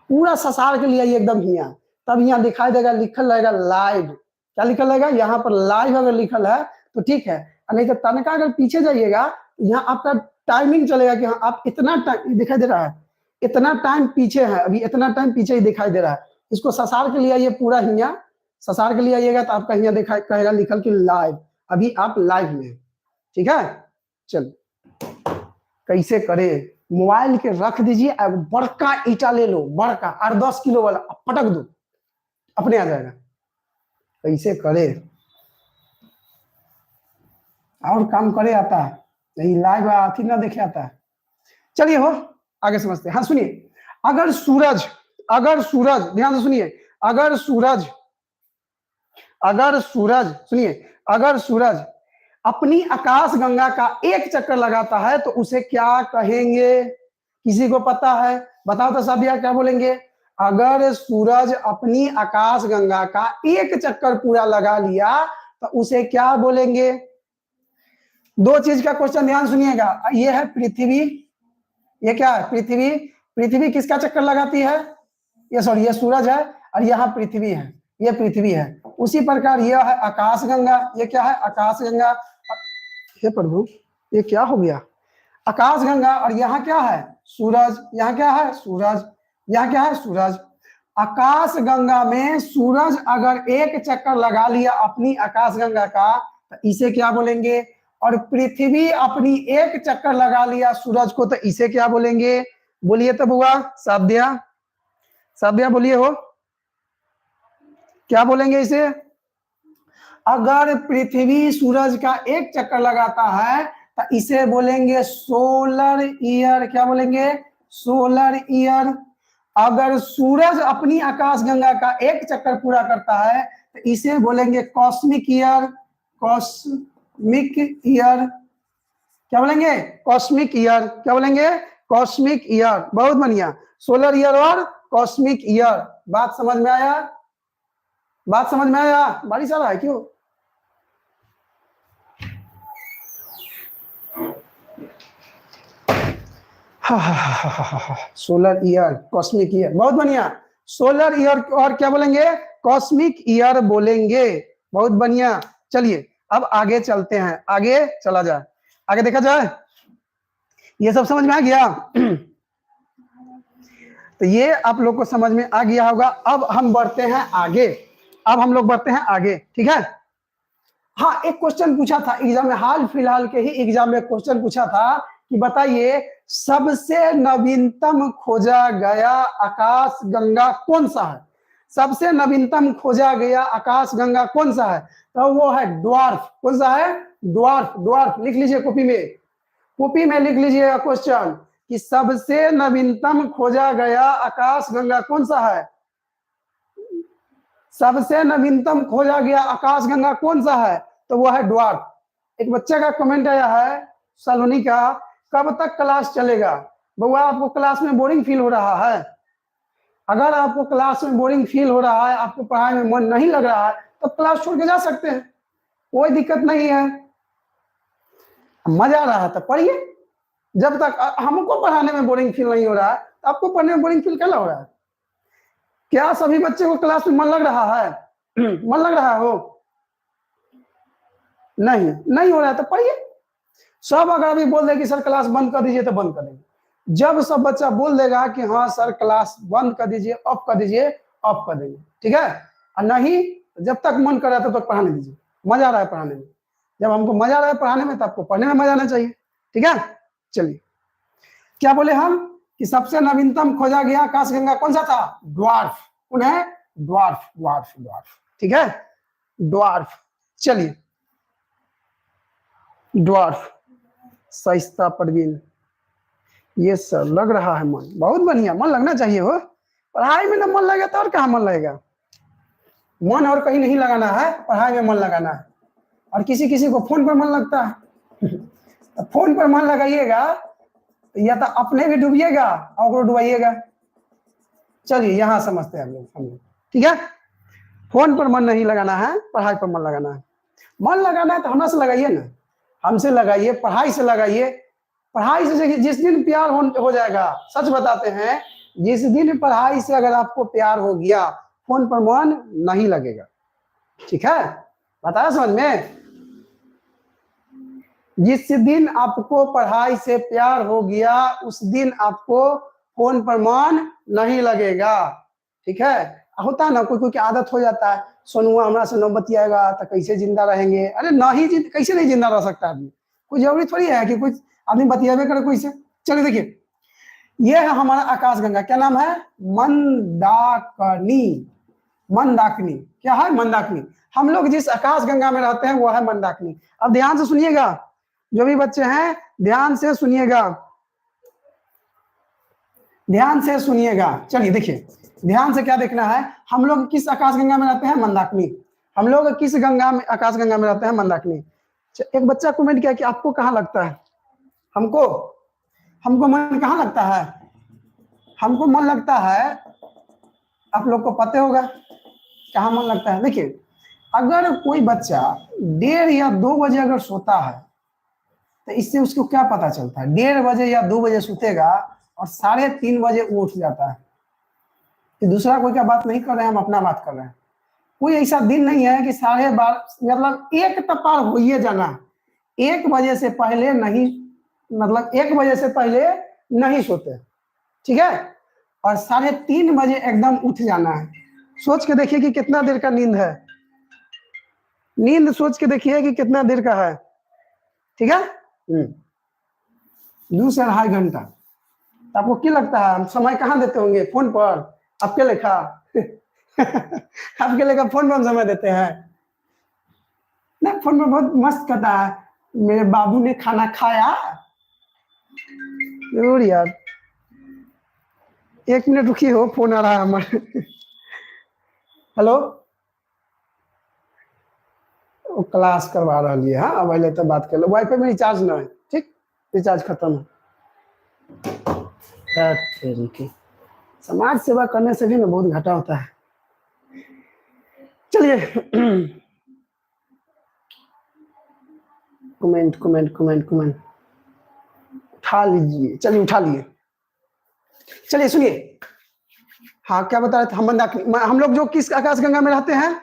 पूरा ससार के लिए एकदम यहाँ, तब यहाँ दिखाई देगा, लिखल रहेगा लाइव। क्या लिखल रहेगा? यहाँ पर लाइव अगर लिखल है तो ठीक है, नहीं तो तनका अगर पीछे जाइएगा, यहाँ आपका टाइमिंग चलेगा कि हाँ आप इतना टाइम दिखाई दे रहा है, इतना टाइम पीछे है, अभी इतना टाइम पीछे ही दिखाई दे रहा है। इसको ससार के लिए आइए, पूरा यहाँ ससार के लिए आइएगा तो आपका यहाँ दिखाई कहेगा लिखल कि लाइव, अभी आप लाइव में। ठीक है, चल कैसे करे? मोबाइल के रख दीजिए, अब बड़का ईटा ले लो, बड़का 8-10 किलो वाला, पटक दो, अपने आ जाएगा। कैसे करे? और काम करे आता है, यही लाइव आती ना देखे आता है। चलिए हो आगे समझते हैं। हाँ सुनिए, अगर सूरज ध्यान से सुनिए, अगर सूरज अपनी आकाश गंगा का एक चक्कर लगाता है तो उसे क्या कहेंगे? किसी को पता है? बताओ तो साबिया, क्या बोलेंगे? अगर सूरज अपनी आकाश गंगा का एक चक्कर पूरा लगा लिया तो उसे क्या बोलेंगे? दो चीज का क्वेश्चन, ध्यान सुनिएगा। ये है पृथ्वी, ये क्या है? पृथ्वी किसका चक्कर लगाती है? ये सॉरी, ये सूरज है, और यहाँ पृथ्वी है, ये पृथ्वी है। उसी प्रकार यह है आकाश गंगा, ये क्या है? आकाश गंगा। हे प्रभु, ये क्या हो गया? आकाश गंगा, और यहाँ क्या है? सूरज। यहाँ क्या है? सूरज। यहाँ क्या है? सूरज। आकाश गंगा में सूरज अगर एक चक्कर लगा लिया अपनी आकाश गंगा का तो इसे क्या बोलेंगे? और पृथ्वी अपनी एक चक्कर लगा लिया सूरज को तो इसे क्या बोलेंगे? बोलिए तो बुआ, साध्या बोलिए हो, क्या बोलेंगे इसे? अगर पृथ्वी सूरज का एक चक्कर लगाता है तो इसे बोलेंगे सोलर ईयर। क्या बोलेंगे? Solar year. अगर सूरज अपनी आकाशगंगा का एक चक्कर पूरा करता है तो इसे बोलेंगे कॉस्मिक ईयर। Cosmic year. क्या बोलेंगे? Cosmic year. क्या बोलेंगे? Cosmic year. बहुत बढ़िया, सोलर ईयर और कॉस्मिक ईयर। बात समझ में आया? बात समझ में आया? बारिश आ रहा है क्यों? सोलर ईयर, कॉस्मिक ईयर, बहुत बढ़िया। सोलर ईयर और क्या बोलेंगे? कॉस्मिक ईयर बोलेंगे। बहुत बढ़िया। चलिए अब आगे चलते हैं, आगे चला जाए, आगे देखा जाए। ये सब समझ में आ गया? तो ये आप लोग को समझ में आ गया होगा। अब हम बढ़ते हैं आगे, अब हम लोग बढ़ते हैं आगे, ठीक है? हाँ, एक क्वेश्चन पूछा था एग्जाम में, हाल फिलहाल के ही एग्जाम में क्वेश्चन पूछा था कि बताइए सबसे नवीनतम खोजा गया आकाश गंगा कौन सा है? सबसे नवीनतम खोजा गया आकाश गंगा कौन सा है? तो वो है ड्वार्फ। कौन सा है? ड्वार्फ। ड्वार्फ लिख लीजिए कॉपी में, कॉपी में लिख लीजिए क्वेश्चन कि सबसे नवीनतम खोजा गया आकाश गंगा कौन सा है? सबसे नवीनतम खोजा गया आकाश गंगा कौन सा है? तो वो है ड्वार्फ। एक बच्चे का कमेंट आया है सलोनी का, कब तक क्लास चलेगा? बउआ आपको क्लास में बोरिंग फील हो रहा है? अगर आपको क्लास में बोरिंग फील हो रहा है, आपको पढ़ाई में मन नहीं लग रहा है, तो क्लास छोड़ के जा सकते हैं, कोई दिक्कत नहीं है। मजा आ रहा है तो पढ़िए। जब तक हमको पढ़ाने में बोरिंग फील नहीं हो रहा है तो आपको पढ़ने में बोरिंग फील क्या हो रहा है? क्या सभी बच्चे को क्लास में मन लग रहा है? मन लग रहा हो? नहीं हो रहा है तो पढ़िए। सब अगर अभी बोल दे कि सर क्लास बंद कर दीजिए तो बंद कर देंगे। जब सब बच्चा बोल देगा कि हाँ सर क्लास बंद कर दीजिए, ऑफ कर दीजिए, ऑफ कर देंगे, ठीक है? और नहीं, जब तक मन कर रहा है तब तक पढ़ाने दीजिए। मजा आ रहा है पढ़ाने में, जब हमको मजा आ रहा है पढ़ाने में तो आपको पढ़ने में मजा आना चाहिए, ठीक है? चलिए, क्या बोले हम कि सबसे नवीनतम खोजा गया आकाशगंगा कौन सा था? ड्वार्फ। कौन है? ड्वार्फ, ड्वार्फ, ड्वार्फ, ठीक है? ड्वार्फ। चलिए, ड्वार्फ, शाइस्ता परवीन, ये सर लग रहा है मन, बहुत बढ़िया, मन लगना चाहिए हो, पढ़ाई में ना मन लगेगा तो और कहाँ मन लगेगा, मन और कहीं नहीं लगाना है, पढ़ाई में मन लगाना है। और किसी किसी को फोन पर मन लगता है तो फोन पर मन लगाइएगा या तो अपने भी डूबिएगा और डुबाइएगा। चलिए यहाँ समझते हैं हम लोग, ठीक है। फोन पर मन नहीं लगाना है, पढ़ाई पर मन लगाना है। मन लगाना है तो हमसे लगाइए ना, हमसे लगाइए, पढ़ाई से लगाइए। पढ़ाई से जिस दिन प्यार हो जाएगा, सच बताते हैं, जिस दिन पढ़ाई से अगर आपको प्यार हो गया, फोन पर मन नहीं लगेगा, ठीक है, बताया समझ में। जिस दिन आपको पढ़ाई से प्यार हो गया, उस दिन आपको फोन पर मन नहीं लगेगा, ठीक है। होता है ना, कोई कोई की आदत हो जाता है, सोनुआ हमारा से नौबती आएगा तो कैसे जिंदा रहेंगे, अरे नहीं, कैसे नहीं जिंदा रह सकता आदमी, कोई जरूरी थोड़ी है कि कोई आदमी बतियाबे करे कोई से। चलिए देखिए, ये है हमारा आकाशगंगा, क्या नाम है, मंदाकिनी, मंदाकिनी, क्या है, मंदाकिनी। हम लोग जिस आकाशगंगा में रहते हैं वो है मंदाकिनी। अब ध्यान से सुनिएगा, जो भी बच्चे हैं ध्यान से सुनिएगा, ध्यान से सुनिएगा। चलिए देखिए, ध्यान से क्या देखना है, हम लोग किस आकाशगंगा में रहते हैं, मंदाकिनी। हम लोग किस गंगा में, आकाशगंगा में रहते हैं, मंदाकिनी। एक बच्चा कमेंट किया कि आपको कहाँ लगता है, हमको मन कहाँ लगता है, हमको मन लगता है, आप लोग को पता होगा कहाँ मन लगता है। देखिए, अगर कोई बच्चा 1:30 या 2 बजे अगर सोता है तो इससे उसको क्या पता चलता है, 1:30 बजे या 2 बजे सोतेगा और 3:30 बजे उठ जाता है। कि दूसरा कोई क्या बात नहीं कर रहे हैं, हम अपना बात कर रहे हैं। कोई ऐसा दिन नहीं है कि 12:30, मतलब एक तपार हो ही जाना, 1 बजे से पहले नहीं, मतलब 1 बजे से पहले नहीं सोते, ठीक है, और 3:30 बजे एकदम उठ जाना है। सोच के देखिए कि कितना देर का नींद है, नींद सोच के देखिए कि कितना देर का है, ठीक है, 2 से 2.5 घंटा। आपको क्या लगता है हम समय कहाँ देते होंगे, फोन पर, आपके लेखा आपके लेखा फोन पर हम समय देते हैं ना, फोन पर बहुत मस्त करता है, मेरे बाबू ने खाना खाया, जरूर यार, 1 मिनट रुकिए हो, फोन आ रहा है हमारे हेलो, क्लास करवा रही है, हाँ पहले तो बात कर लो, वाईफाई में रिचार्ज ना है, ठीक, रिचार्ज खत्म है। समाज सेवा करने से भी ना बहुत घाटा होता है। चलिए कमेंट कमेंट कमेंट कमेंट उठा लीजिए, चलिए उठा लिए। चलिए सुनिए, हाँ क्या बता रहे थे, हम लोग जो किस आकाशगंगा में रहते हैं,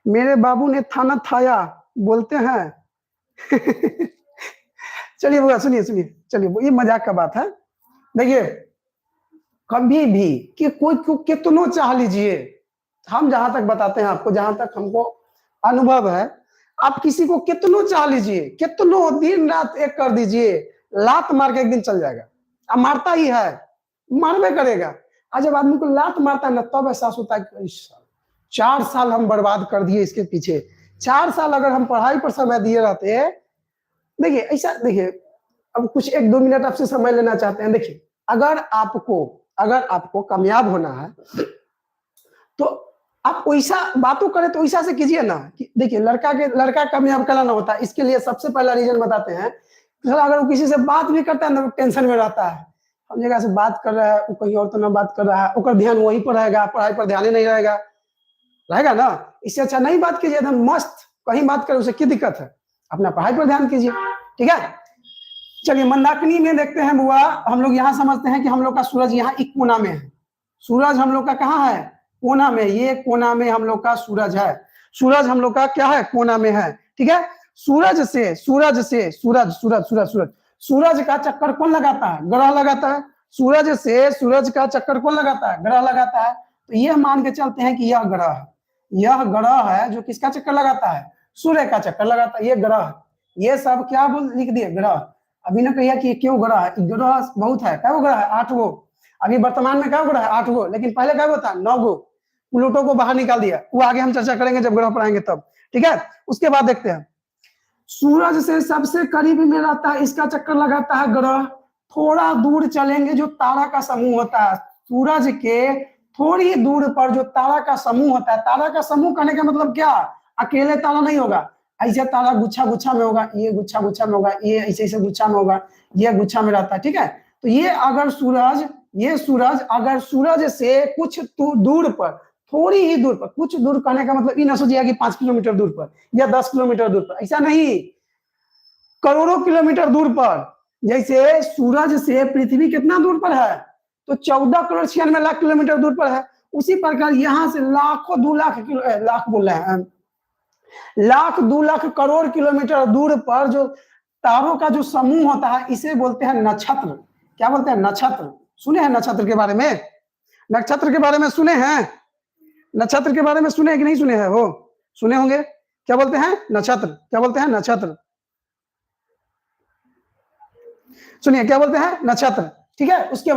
मेरे बाबू ने थाना थाया बोलते हैं चलिए बुआ सुनिए सुनिए, चलिए ये मजाक का बात है। देखिए, कभी भी कि कोई कितनो चाह लीजिए, हम जहां तक बताते हैं आपको, जहां तक हमको अनुभव है, आप किसी को कितनो चाह लीजिए, कितनो दिन रात एक कर दीजिए, लात मार के एक दिन चल जाएगा। अब मारता ही है, मारवे करेगा। आज जब आदमी को लात मारता है ना, तब एहसास होता है कि 4 साल हम बर्बाद कर दिए इसके पीछे। 4 साल अगर हम पढ़ाई पर समय दिए रहते, देखिए ऐसा, देखिए अब कुछ 1-2 मिनट आपसे समय लेना चाहते हैं। देखिए, अगर आपको कामयाब होना है तो आप वैसा बातों करें तो वैसा से कीजिए ना कि देखिए, लड़का कामयाब कराना होता है, इसके लिए सबसे पहला रीजन बताते हैं। अगर वो किसी से बात भी करता है ना, टेंशन में रहता है, हम जगह से बात कर रहा है, वो कहीं और तो ना बात कर रहा है, उसका ध्यान वहीं पर रहेगा, पढ़ाई पर ध्यान ही नहीं रहेगा ना। इससे अच्छा नहीं बात कीजिए, एकदम मस्त कहीं बात करें, उसे क्या दिक्कत है, अपना पढ़ाई पर ध्यान कीजिए, ठीक है। चलिए मंदाकिनी में देखते हैं बुआ, हम लोग यहाँ समझते हैं कि हम लोग का सूरज यहाँ एक कोना में है। सूरज हम लोग का कहाँ है, कोना में, ये कोना में हम लोग का सूरज है। सूरज हम लोग का क्या है, कोना में है, ठीक है। सूरज से सूरज का चक्कर कौन लगाता है, ग्रह लगाता है। सूरज से सूरज का चक्कर कौन लगाता है, ग्रह लगाता है। तो ये मान के चलते हैं कि यह ग्रह है जो किसका चक्कर लगाता है, सूर्य का चक्कर लगाता है। ये ग्रह, ये सब क्या बोल लिख दिए, ग्रह। अभी ना कहिए कि क्यों ग्रह है, ग्रह बहुत है, क्या ग्रह है, 8 गो। अभी वर्तमान में क्या ग्रह है, 8 गो, लेकिन पहले क्या था, 9 गो। प्लूटो को बाहर निकाल दिया, वो आगे हम चर्चा करेंगे जब ग्रह पढ़ाएंगे तब, ठीक है। उसके बाद देखते हैं, सूरज से सबसे करीब में रहता है, इसका चक्कर लगाता है ग्रह। थोड़ा दूर चलेंगे जो तारा का समूह होता है, सूरज के थोड़ी दूर पर जो तारा का समूह होता है, तारा का समूह कहने का मतलब क्या, अकेले तारा नहीं होगा, ऐसे तारा गुच्छा गुच्छा में होगा, ये गुच्छा गुच्छा में होगा, ये ऐसे ऐसे गुच्छा में होगा, ये गुच्छा में रहता है, ठीक है। तो ये अगर सूरज, ये सूरज अगर सूरज से कुछ दूर पर, थोड़ी ही दूर पर, कुछ दूर कहने का मतलब ये ना सोचिए कि 5 किलोमीटर दूर पर या 10 किलोमीटर दूर पर, ऐसा नहीं, करोड़ों किलोमीटर दूर पर। जैसे सूरज से पृथ्वी कितना दूर पर है, तो 14 करोड़ 96 लाख किलोमीटर दूर पर है। उसी प्रकार यहां से लाखों 2 लाख लाख बोल रहे हैं, लाख 2 लाख करोड़ किलोमीटर दूर पर जो तारों का जो समूह होता है, इसे बोलते हैं नक्षत्र। क्या बोलते हैं, नक्षत्र। सुने हैं नक्षत्र के बारे में, नक्षत्र के बारे में सुने हैं, नक्षत्र के बारे में सुने हैं कि नहीं सुने हैं, हो सुने होंगे। क्या बोलते हैं, नक्षत्र। क्या बोलते हैं, नक्षत्र। सुनिए क्या बोलते हैं, नक्षत्र, ठीक है। उसके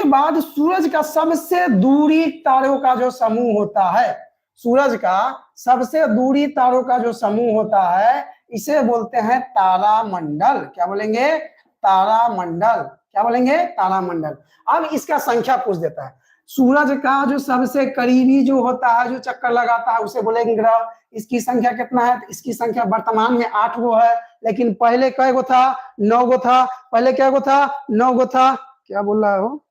बाद सूरज का सबसे दूरी तारों का जो समूह होता है, सूरज का सबसे दूरी तारों का जो समूह होता है, इसे बोलते हैं तारामंडल। क्या बोलेंगे, तारामंडल। क्या बोलेंगे, तारामंडल। अब इसका संख्या पूछ देता है, सूरज का जो सबसे करीबी जो होता है, जो चक्कर लगाता है, उसे बोलेंगे ग्रह। इसकी संख्या कितना है, इसकी संख्या वर्तमान में 8 गो है, लेकिन पहले कै गो था, 9 गो था। पहले क्या गो था, 9 गो था। क्या बोल रहा है वो,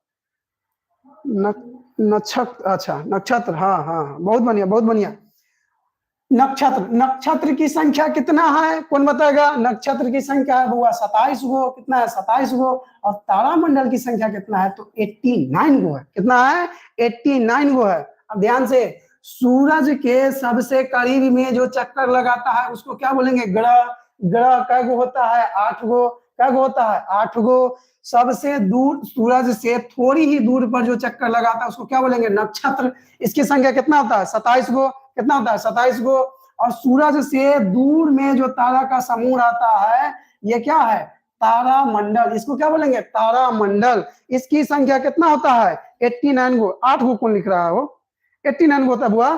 नक्षत्र, अच्छा नक्षत्र, हाँ हाँ, बहुत बढ़िया बहुत बढ़िया। नक्षत्र, नक्षत्र की संख्या कितना है, कौन बताएगा। नक्षत्र की संख्या है बुआ 27 गो। कितना है, 27 गो। और तारामंडल की संख्या कितना है, तो 89 गो है। कितना है, 89 गो है। अब ध्यान से, सूरज के सबसे करीब में जो चक्कर लगाता है उसको क्या बोलेंगे, ग्रह। ग्रह कै गो होता है, 8 गो। कै गो होता है, 8 गो। सबसे दूर, सूरज से थोड़ी ही दूर पर जो चक्कर लगाता है उसको क्या बोलेंगे, नक्षत्र। इसकी संख्या कितना होता है, 27 गो। कितना होता है, 27 गो। और सूरज से दूर में जो तारा का समूह रहता है, ये क्या है, तारामंडल। इसको क्या बोलेंगे, तारामंडल। इसकी संख्या कितना होता है, 89 गो। 8 गो कौन लिख रहा है, वो 89 गो होता है बुआ,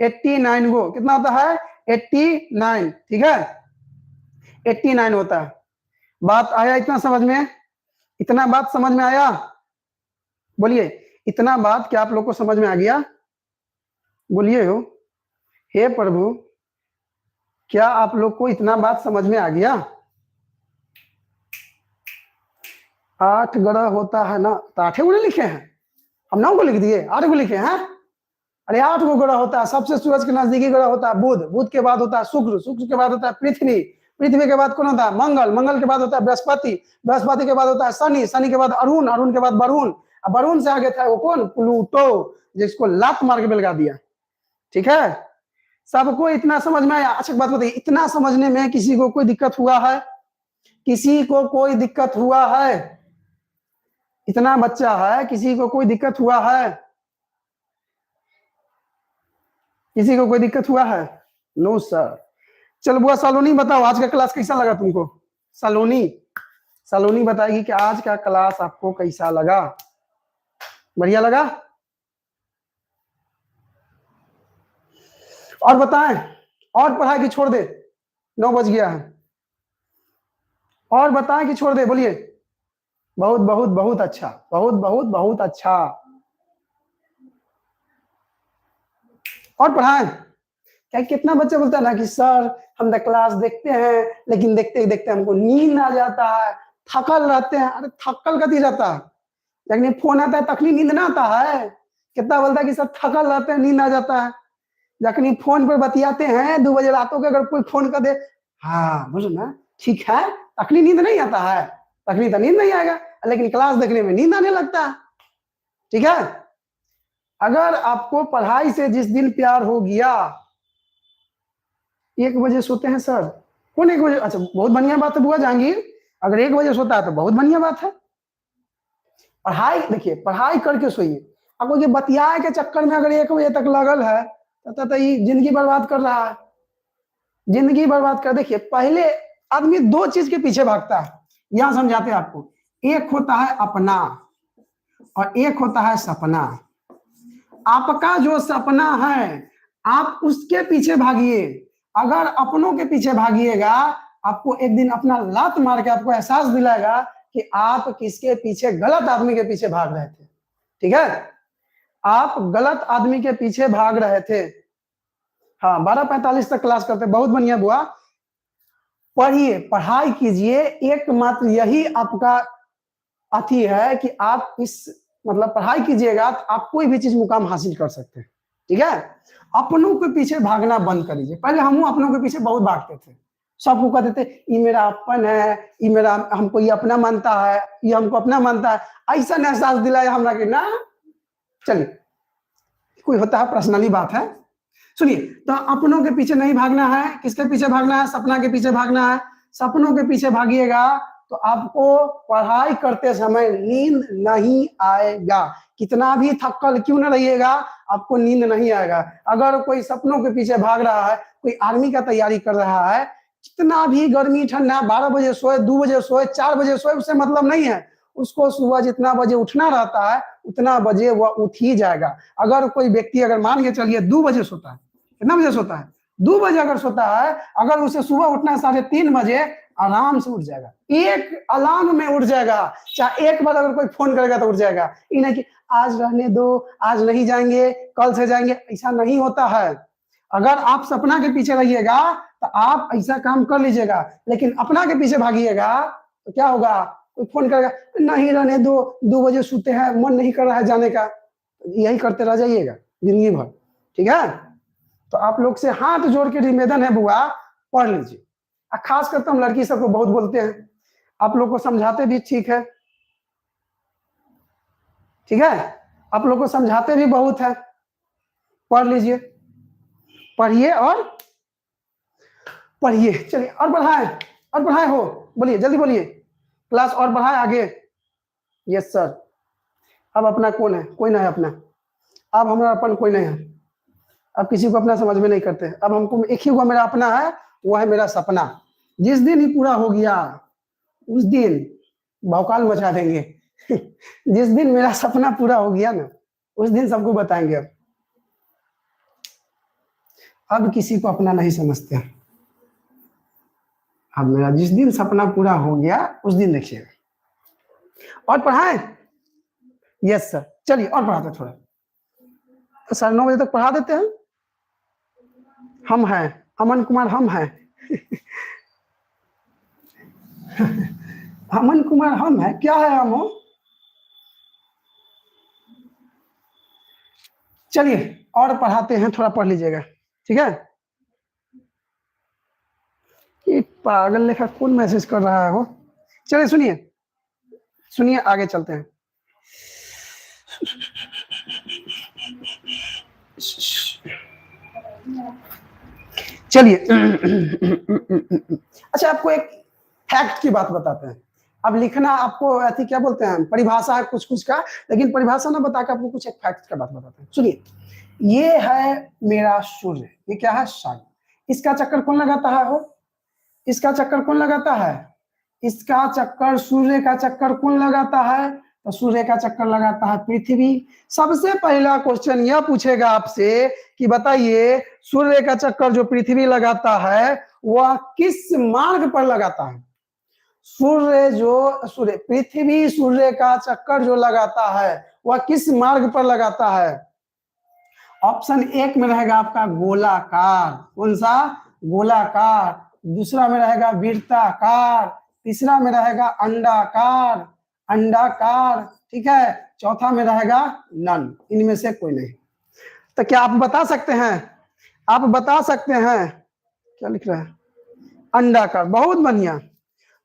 89 गो। कितना होता है, 89, ठीक है, 89 होता है। बात आया इतना समझ में, इतना बात समझ में आया, बोलिए इतना बात क्या आप लोग को समझ में आ गया, बोलिए हो। हे प्रभु, क्या आप लोग को इतना बात समझ में आ गया। 8 ग्रह होता है ना, तो 8 गो लिखे हैं हम, 9 को लिख दिए, 8 को लिखे हैं। अरे 8 गो ग्रह होता है। सबसे सूरज के नजदीकी ग्रह होता है बुध, बुध के बाद होता है शुक्र, शुक्र के बाद होता है पृथ्वी, पृथ्वी के बाद कौन होता है, मंगल, मंगल के बाद होता है बृहस्पति, बृहस्पति के बाद होता है शनि, शनि के बाद अरुण, अरुण के बाद वरुण, वरुण से आगे था वो कौन, प्लूटो, जिसको लात मार के बेलगा दिया, ठीक है। सबको इतना समझ में आया। अच्छा बात बताइए, इतना समझने में किसी को कोई दिक्कत हुआ है, किसी को कोई दिक्कत हुआ है, इतना बच्चा है, किसी को कोई दिक्कत हुआ है, किसी को कोई दिक्कत हुआ है, नो सर। चल बुआ सलोनी बताओ, आज का क्लास कैसा लगा तुमको, सलोनी, सलोनी बताएगी कि आज का क्लास आपको कैसा लगा, बढ़िया लगा। और बताएं, और पढ़ाई की छोड़ दे, 9 बज गया है, और बताएं कि छोड़ दे, बोलिए। बहुत बहुत बहुत अच्छा, बहुत बहुत बहुत अच्छा। और पढ़ाएं। क्या कितना बच्चा बोलता है ना कि सर हम तो क्लास देखते हैं, लेकिन देखते देखते हमको नींद आ जाता है, थकल रहते हैं। अरे थकल कती रहता है, लेकिन फोन आता है तखनी नींद ना आता है। कितना बोलता है कि सर थकल रहते हैं, नींद आ जाता है। जखनी फोन पर बतियाते हैं 2 बजे रातों के, अगर कोई फोन कर दे, हाँ बोलो ना ठीक है, तखनी नींद नहीं आता है, तखनी तो नींद नहीं आएगा, लेकिन क्लास देखने में नींद आने लगता है, ठीक है। अगर आपको पढ़ाई से जिस दिन प्यार हो गया, 1 बजे सोते हैं सर, कौन 1 बजे, अच्छा बहुत बढ़िया बात है बुआ जहांगीर, अगर 1 बजे सोता है तो बहुत बढ़िया बात है। पढ़ाई देखिए, पढ़ाई करके सोइए। आपको ये बतियाए के चक्कर में अगर 1 बजे तक लगल है तो ये जिंदगी बर्बाद कर रहा है, जिंदगी बर्बाद कर। देखिए पहले आदमी 2 चीज के पीछे भागता है, यहां समझाते हैं आपको। एक होता है अपना और एक होता है सपना। आपका जो सपना है आप उसके पीछे भागिए। अगर अपनों के पीछे भागिएगा, आपको एक दिन अपना लात मार के आपको एहसास दिलाएगा कि आप किसके पीछे, गलत आदमी के पीछे भाग रहे थे। ठीक है, आप गलत आदमी के पीछे भाग रहे थे। हाँ, 12:45 तक क्लास करते, बहुत बढ़िया बुआ। पढ़िए, पढ़ाई कीजिए, एकमात्र यही आपका अथी है कि आप इस मतलब पढ़ाई कीजिएगा तो आप कोई भी चीज मुकाम हासिल कर सकते हैं। ठीक है, अपनों के पीछे भागना बंद कर दीजिए। पहले हम अपनों के पीछे बहुत भागते थे, सबको कहते थे ये मेरा अपन है, ये मेरा, हमको ये अपना मानता है, ये हमको अपना मानता है। ऐसा एहसास दिलाया हमरा कि ना, चलिए कोई होता है पर्सनली बात है। सुनिए, तो अपनों के पीछे नहीं भागना है, किसके पीछे भागना है? सपना के पीछे भागना है। सपनों के पीछे भागिएगा तो आपको पढ़ाई करते समय नींद नहीं आएगा। कितना भी थकल क्यों न रहिएगा, आपको नींद नहीं आएगा। अगर कोई सपनों के पीछे भाग रहा है, कोई आर्मी का तैयारी कर रहा है, कितना भी गर्मी ठंडा, 12 बजे सोए, 2 बजे सोए, 4 बजे सोए, उससे मतलब नहीं है। उसको सुबह जितना बजे उठना रहता है उतना बजे वह उठ ही जाएगा। अगर कोई व्यक्ति, अगर मान के चलिए 2 बजे सोता है, कितना बजे सोता है? 2 बजे अगर सोता है, अगर उसे सुबह उठना 3:30 बजे, आराम से उठ जाएगा। एक अलार्म में उठ जाएगा, चाहे एक बार अगर कोई फोन करेगा तो उठ जाएगा। ये नहीं कि आज रहने दो, आज नहीं जाएंगे, कल से जाएंगे, ऐसा नहीं होता है। अगर आप सपना के पीछे रहिएगा तो आप ऐसा काम कर लीजिएगा, लेकिन अपना के पीछे भागिएगा तो क्या होगा? कोई फोन करेगा, नहीं रहने दो, 2 बजे सोते हैं, मन नहीं कर रहा है जाने का, यही करते रह जाइएगा जिंदगी भर। ठीक है, तो आप लोग से हाथ जोड़ के निवेदन है बुआ, पढ़ लीजिए। खास करके हम लड़की सबको बहुत बोलते हैं, आप लोग को समझाते भी ठीक है, ठीक है, आप लोग को समझाते भी बहुत है। पढ़ लीजिए, पढ़िए और पढ़िए। चलिए और बढ़ाए, और बढ़ाए हो, बोलिए जल्दी बोलिए, क्लास और बढ़ाए आगे। Yes sir. अब अपना कौन है? कोई ना है अपना। अब हमारा अपन कोई नहीं है, अब किसी को अपना समझ में नहीं करते। अब हमको एक ही हुआ मेरा अपना है, वो है मेरा सपना। जिस दिन ही पूरा हो गया उस दिन भौकाल मचा देंगे। जिस दिन मेरा सपना पूरा हो गया ना, उस दिन सबको बताएंगे। अब किसी को अपना नहीं समझते। अब मेरा जिस दिन सपना पूरा हो गया उस दिन देखिएगा। और पढ़ाएं? Yes sir. चलिए और पढ़ाते थोड़ा, तो 9:30 बजे तक पढ़ा देते हैं। हम हैं अमन कुमार, हम हैं। अमन कुमार हम है, क्या है हम हो? चलिए और पढ़ाते हैं, थोड़ा पढ़ लीजिएगा। ठीक है, ये पागल लेखा कौन मैसेज कर रहा है वो? चलिए सुनिए, सुनिए आगे चलते हैं। चलिए। अच्छा, आपको एक फैक्ट की बात बताते हैं। अब लिखना आपको ऐसी क्या बोलते हैं, परिभाषा है कुछ कुछ का, लेकिन परिभाषा ना बता के आपको कुछ एक फैक्ट का बात बताते हैं। सुनिए, ये है मेरा सूर्य, ये क्या है? सन। इसका चक्कर कौन लगाता है? हो, इसका चक्कर कौन लगाता है? इसका चक्कर, सूर्य का चक्कर कौन लगाता है? तो सूर्य का चक्कर लगाता है पृथ्वी। सबसे पहला क्वेश्चन यह पूछेगा आपसे कि बताइए सूर्य का चक्कर जो पृथ्वी लगाता है वह किस मार्ग पर लगाता है? पृथ्वी सूर्य का चक्कर जो लगाता है वह किस मार्ग पर लगाता है? ऑप्शन 1 में रहेगा आपका गोलाकार। कौन सा? गोलाकार। दूसरा में रहेगा वृत्ताकार। तीसरा में रहेगा अंडाकार, अंडाकार। ठीक है, चौथा में रहेगा नन। इनमें से कोई नहीं। तो क्या आप बता सकते हैं? आप बता सकते हैं क्या लिख रहा है? अंडाकार। बहुत बढ़िया,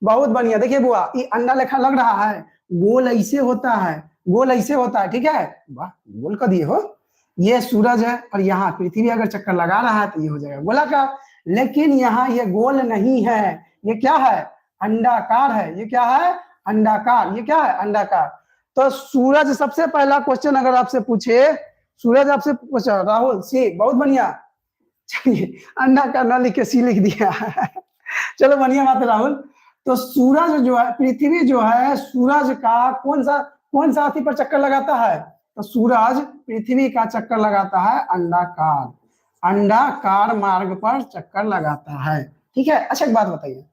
बहुत बढ़िया। देखिए बुआ, ये अंडा लेखा लग रहा है, गोल ऐसे होता है, गोल ऐसे होता है। ठीक है, वाह, गोल कर दिए हो। ये सूरज है और यहाँ पृथ्वी अगर चक्कर लगा रहा है तो ये हो जाएगा गोलाकार। लेकिन यहाँ ये गोल नहीं है, ये क्या है? अंडाकार है। ये क्या है? अंडाकार। ये क्या है? अंडाकार। तो सूरज, सबसे पहला क्वेश्चन अगर आपसे पूछे, सूरज आपसे पूछा, राहुल सी, बहुत बढ़िया। चलिए, अंडाकार ना लिख के सी लिख दिया। चलो बढ़िया बात है राहुल। तो सूरज जो है, पृथ्वी जो है, सूरज का कौन सा अथी पर चक्कर लगाता है? तो सूरज पृथ्वी का चक्कर लगाता है अंडाकार मार्ग पर चक्कर लगाता है। ठीक है, अच्छा एक बात बताइए,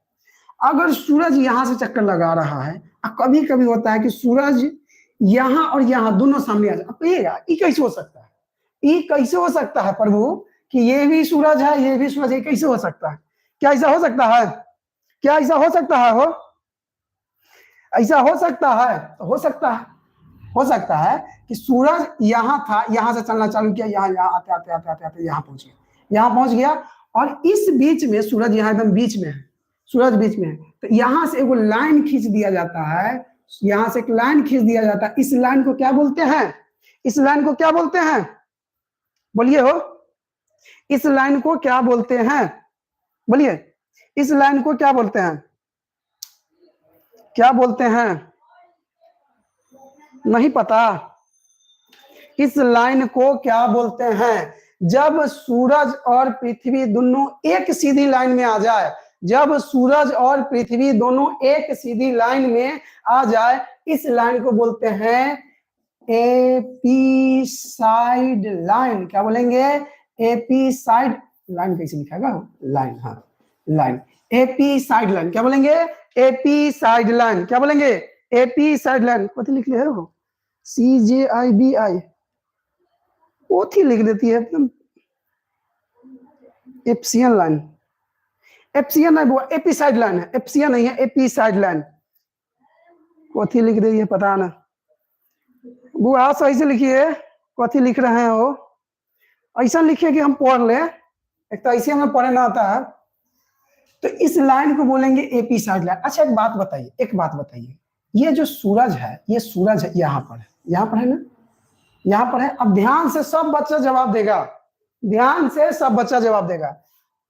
अगर सूरज यहाँ से चक्कर लगा रहा है, कभी कभी होता है कि सूरज यहाँ और यहाँ दोनों सामने आ जाए, ये कैसे हो सकता है? ये कैसे हो सकता है प्रभु कि ये भी सूरज है, ये भी सूरज है, कैसे हो सकता है? क्या ऐसा हो सकता है? क्या ऐसा हो सकता है? हो ऐसा हो सकता है? तो हो सकता है कि सूरज यहाँ था, यहाँ से चलना चालू किया, यहाँ आते आते आते आते आते यहाँ पहुंच गया और इस बीच में सूरज यहाँ एकदम बीच में है, सूरज बीच में है, तो यहाँ से एक लाइन खींच दिया जाता है, यहाँ से एक लाइन खींच दिया जाता है। इस लाइन को क्या बोलते हैं? इस लाइन को क्या बोलते हैं? बोलिए हो, इस लाइन को क्या बोलते हैं? बोलिए, इस लाइन को क्या बोलते हैं? क्या बोलते हैं? नहीं पता? इस लाइन को क्या बोलते हैं? जब सूरज और पृथ्वी दोनों एक सीधी लाइन में आ जाए, जब सूरज और पृथ्वी दोनों एक सीधी लाइन में आ जाए, इस लाइन को बोलते हैं एपीसाइड लाइन। क्या बोलेंगे? एपीसाइड लाइन। कैसे लिखेगा? लाइन, हाँ लाइन, एपीसाइड लाइन। क्या बोलेंगे? एपीसाइड लाइन। क्या बोलेंगे? एपीसाइड लाइन। कथी लिख ले हो? CJIBI वो थी लिख देती है एकदम। एप्सियन लाइन, एप्सियन नहीं वो एपीसाइड लाइन है, एप्सियन नहीं है, एपीसाइड लाइन। कथी लिख रही है पता ना, बुआ सही से लिखिए, कथी लिख रहे हैं वो? ऐसा लिखिए कि हम पढ़ ले, एक तो ऐसे हमें पढ़े ना आता है। तो इस लाइन को बोलेंगे एपीसाइड लाइन। अच्छा एक बात बताइए, ये जो सूरज है, ये सूरज है यहाँ पर है, यहाँ पर है ना, यहाँ पर है। अब ध्यान से सब बच्चा जवाब देगा, ध्यान से सब बच्चा जवाब देगा।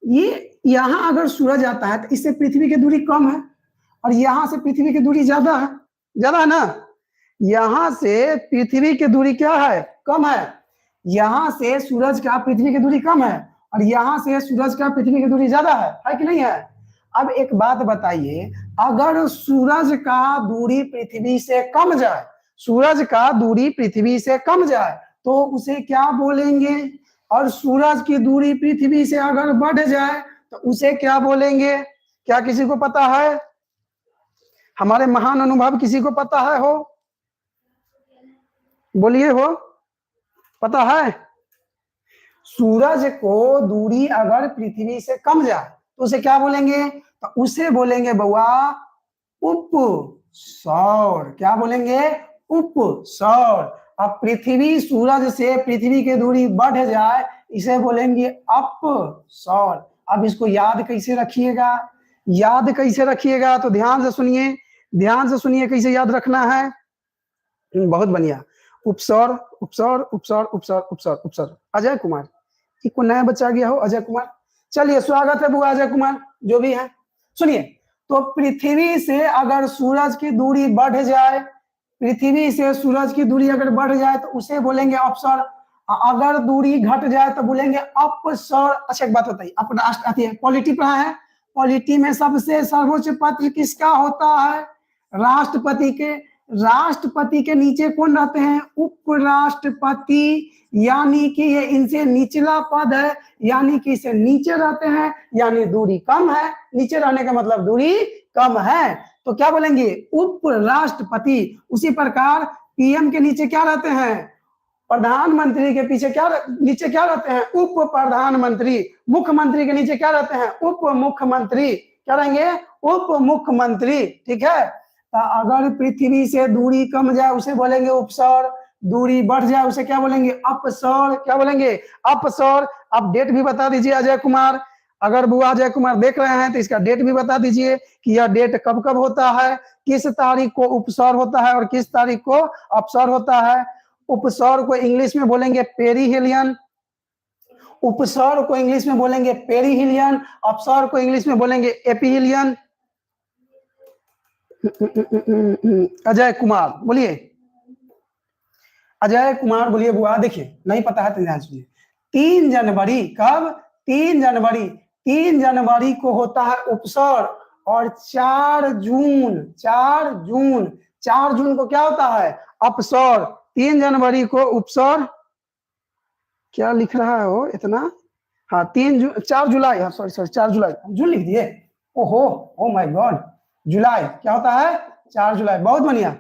ये यहाँ अगर सूरज आता है तो इससे पृथ्वी की दूरी कम है और यहाँ से पृथ्वी की दूरी ज्यादा है ना। यहाँ से पृथ्वी की दूरी क्या है? कम है। यहाँ से सूरज का पृथ्वी की दूरी कम है और यहाँ से सूरज का पृथ्वी की दूरी ज्यादा है कि नहीं है? अब एक बात बताइए, अगर सूरज का दूरी पृथ्वी से कम जाए, सूरज का दूरी पृथ्वी से कम जाए तो उसे क्या बोलेंगे? और सूरज की दूरी पृथ्वी से अगर बढ़ जाए तो उसे क्या बोलेंगे? क्या किसी को पता है? हमारे महान अनुभव किसी को पता है? हो बोलिए, हो पता है? सूरज को दूरी अगर पृथ्वी से कम जाए तो उसे क्या बोलेंगे? तो उसे बोलेंगे बउआ उपसौर। क्या बोलेंगे? उपसौर। अब पृथ्वी, सूरज से पृथ्वी की दूरी बढ़ जाए इसे बोलेंगे अपसौर। अब इसको याद कैसे रखिएगा? याद कैसे रखिएगा? तो ध्यान से सुनिए कैसे याद रखना है। बहुत बढ़िया। उपसौर उपसौर उपसौर उपसौर उपसौर उपसौर। अजय कुमार, एक नया बच्चा गया हो, अजय कुमार। चलिए स्वागत है बुआ अजय कुमार, जो भी है। सुनिए, तो पृथ्वी से अगर सूरज की दूरी बढ़ जाए, पृथ्वी से सूरज की दूरी अगर बढ़ जाए तो उसे बोलेंगे अपसौर। अगर दूरी घट जाए तो बोलेंगे अपसौर। अच्छा एक बात बताइए, आप आती है पॉलिटी पढ़ा है? पॉलिटी में सबसे सर्वोच्च पद किसका होता है? राष्ट्रपति के नीचे कौन रहते हैं? उपराष्ट्रपति। यानी कि ये इनसे निचला पद है, यानी कि इसे नीचे रहते हैं, यानी दूरी कम है। नीचे रहने का मतलब दूरी कम है, तो क्या बोलेंगे? उपराष्ट्रपति। उसी प्रकार पीएम के नीचे क्या रहते हैं? प्रधानमंत्री के नीचे क्या रहते हैं? उप प्रधानमंत्री। मुख्यमंत्री के नीचे क्या रहते हैं? उप मुख्यमंत्री। क्या रहेंगे? उप मुख्यमंत्री। ठीक है, तो अगर पृथ्वी से दूरी कम जाए उसे बोलेंगे उपसौर, दूरी बढ़ जाए उसे क्या बोलेंगे? अपसौर। क्या बोलेंगे? अपसौर। अब डेट भी बता दीजिए अजय कुमार, अगर बुआ अजय कुमार देख रहे हैं तो इसका डेट भी बता दीजिए कि यह डेट कब कब होता है, किस तारीख को उपसौर होता है और किस तारीख को अपसौर होता है। उपसौर को इंग्लिश में बोलेंगे पेरीहिलियन, उपसौर को इंग्लिश में बोलेंगे पेरीहिलियन, अपसौर को इंग्लिश में बोलेंगे एपीहिलियन। अजय कुमार बोलिए, अजय कुमार बोलिए बुआ। देखिए नहीं पता है तो ध्यान सुनिए। 3 जनवरी, कब? 3 जनवरी को होता है उपसौर और 4 जून को क्या होता है? अपसौर। 3 जनवरी को उपसौर, क्या लिख रहा है वो इतना, हाँ 4 जुलाई, हाँ सॉरी सॉरी 4 जुलाई, जून लिख दिए, ओहो ओ माय गॉड, जुलाई क्या होता है 4 जुलाई, बहुत बढ़िया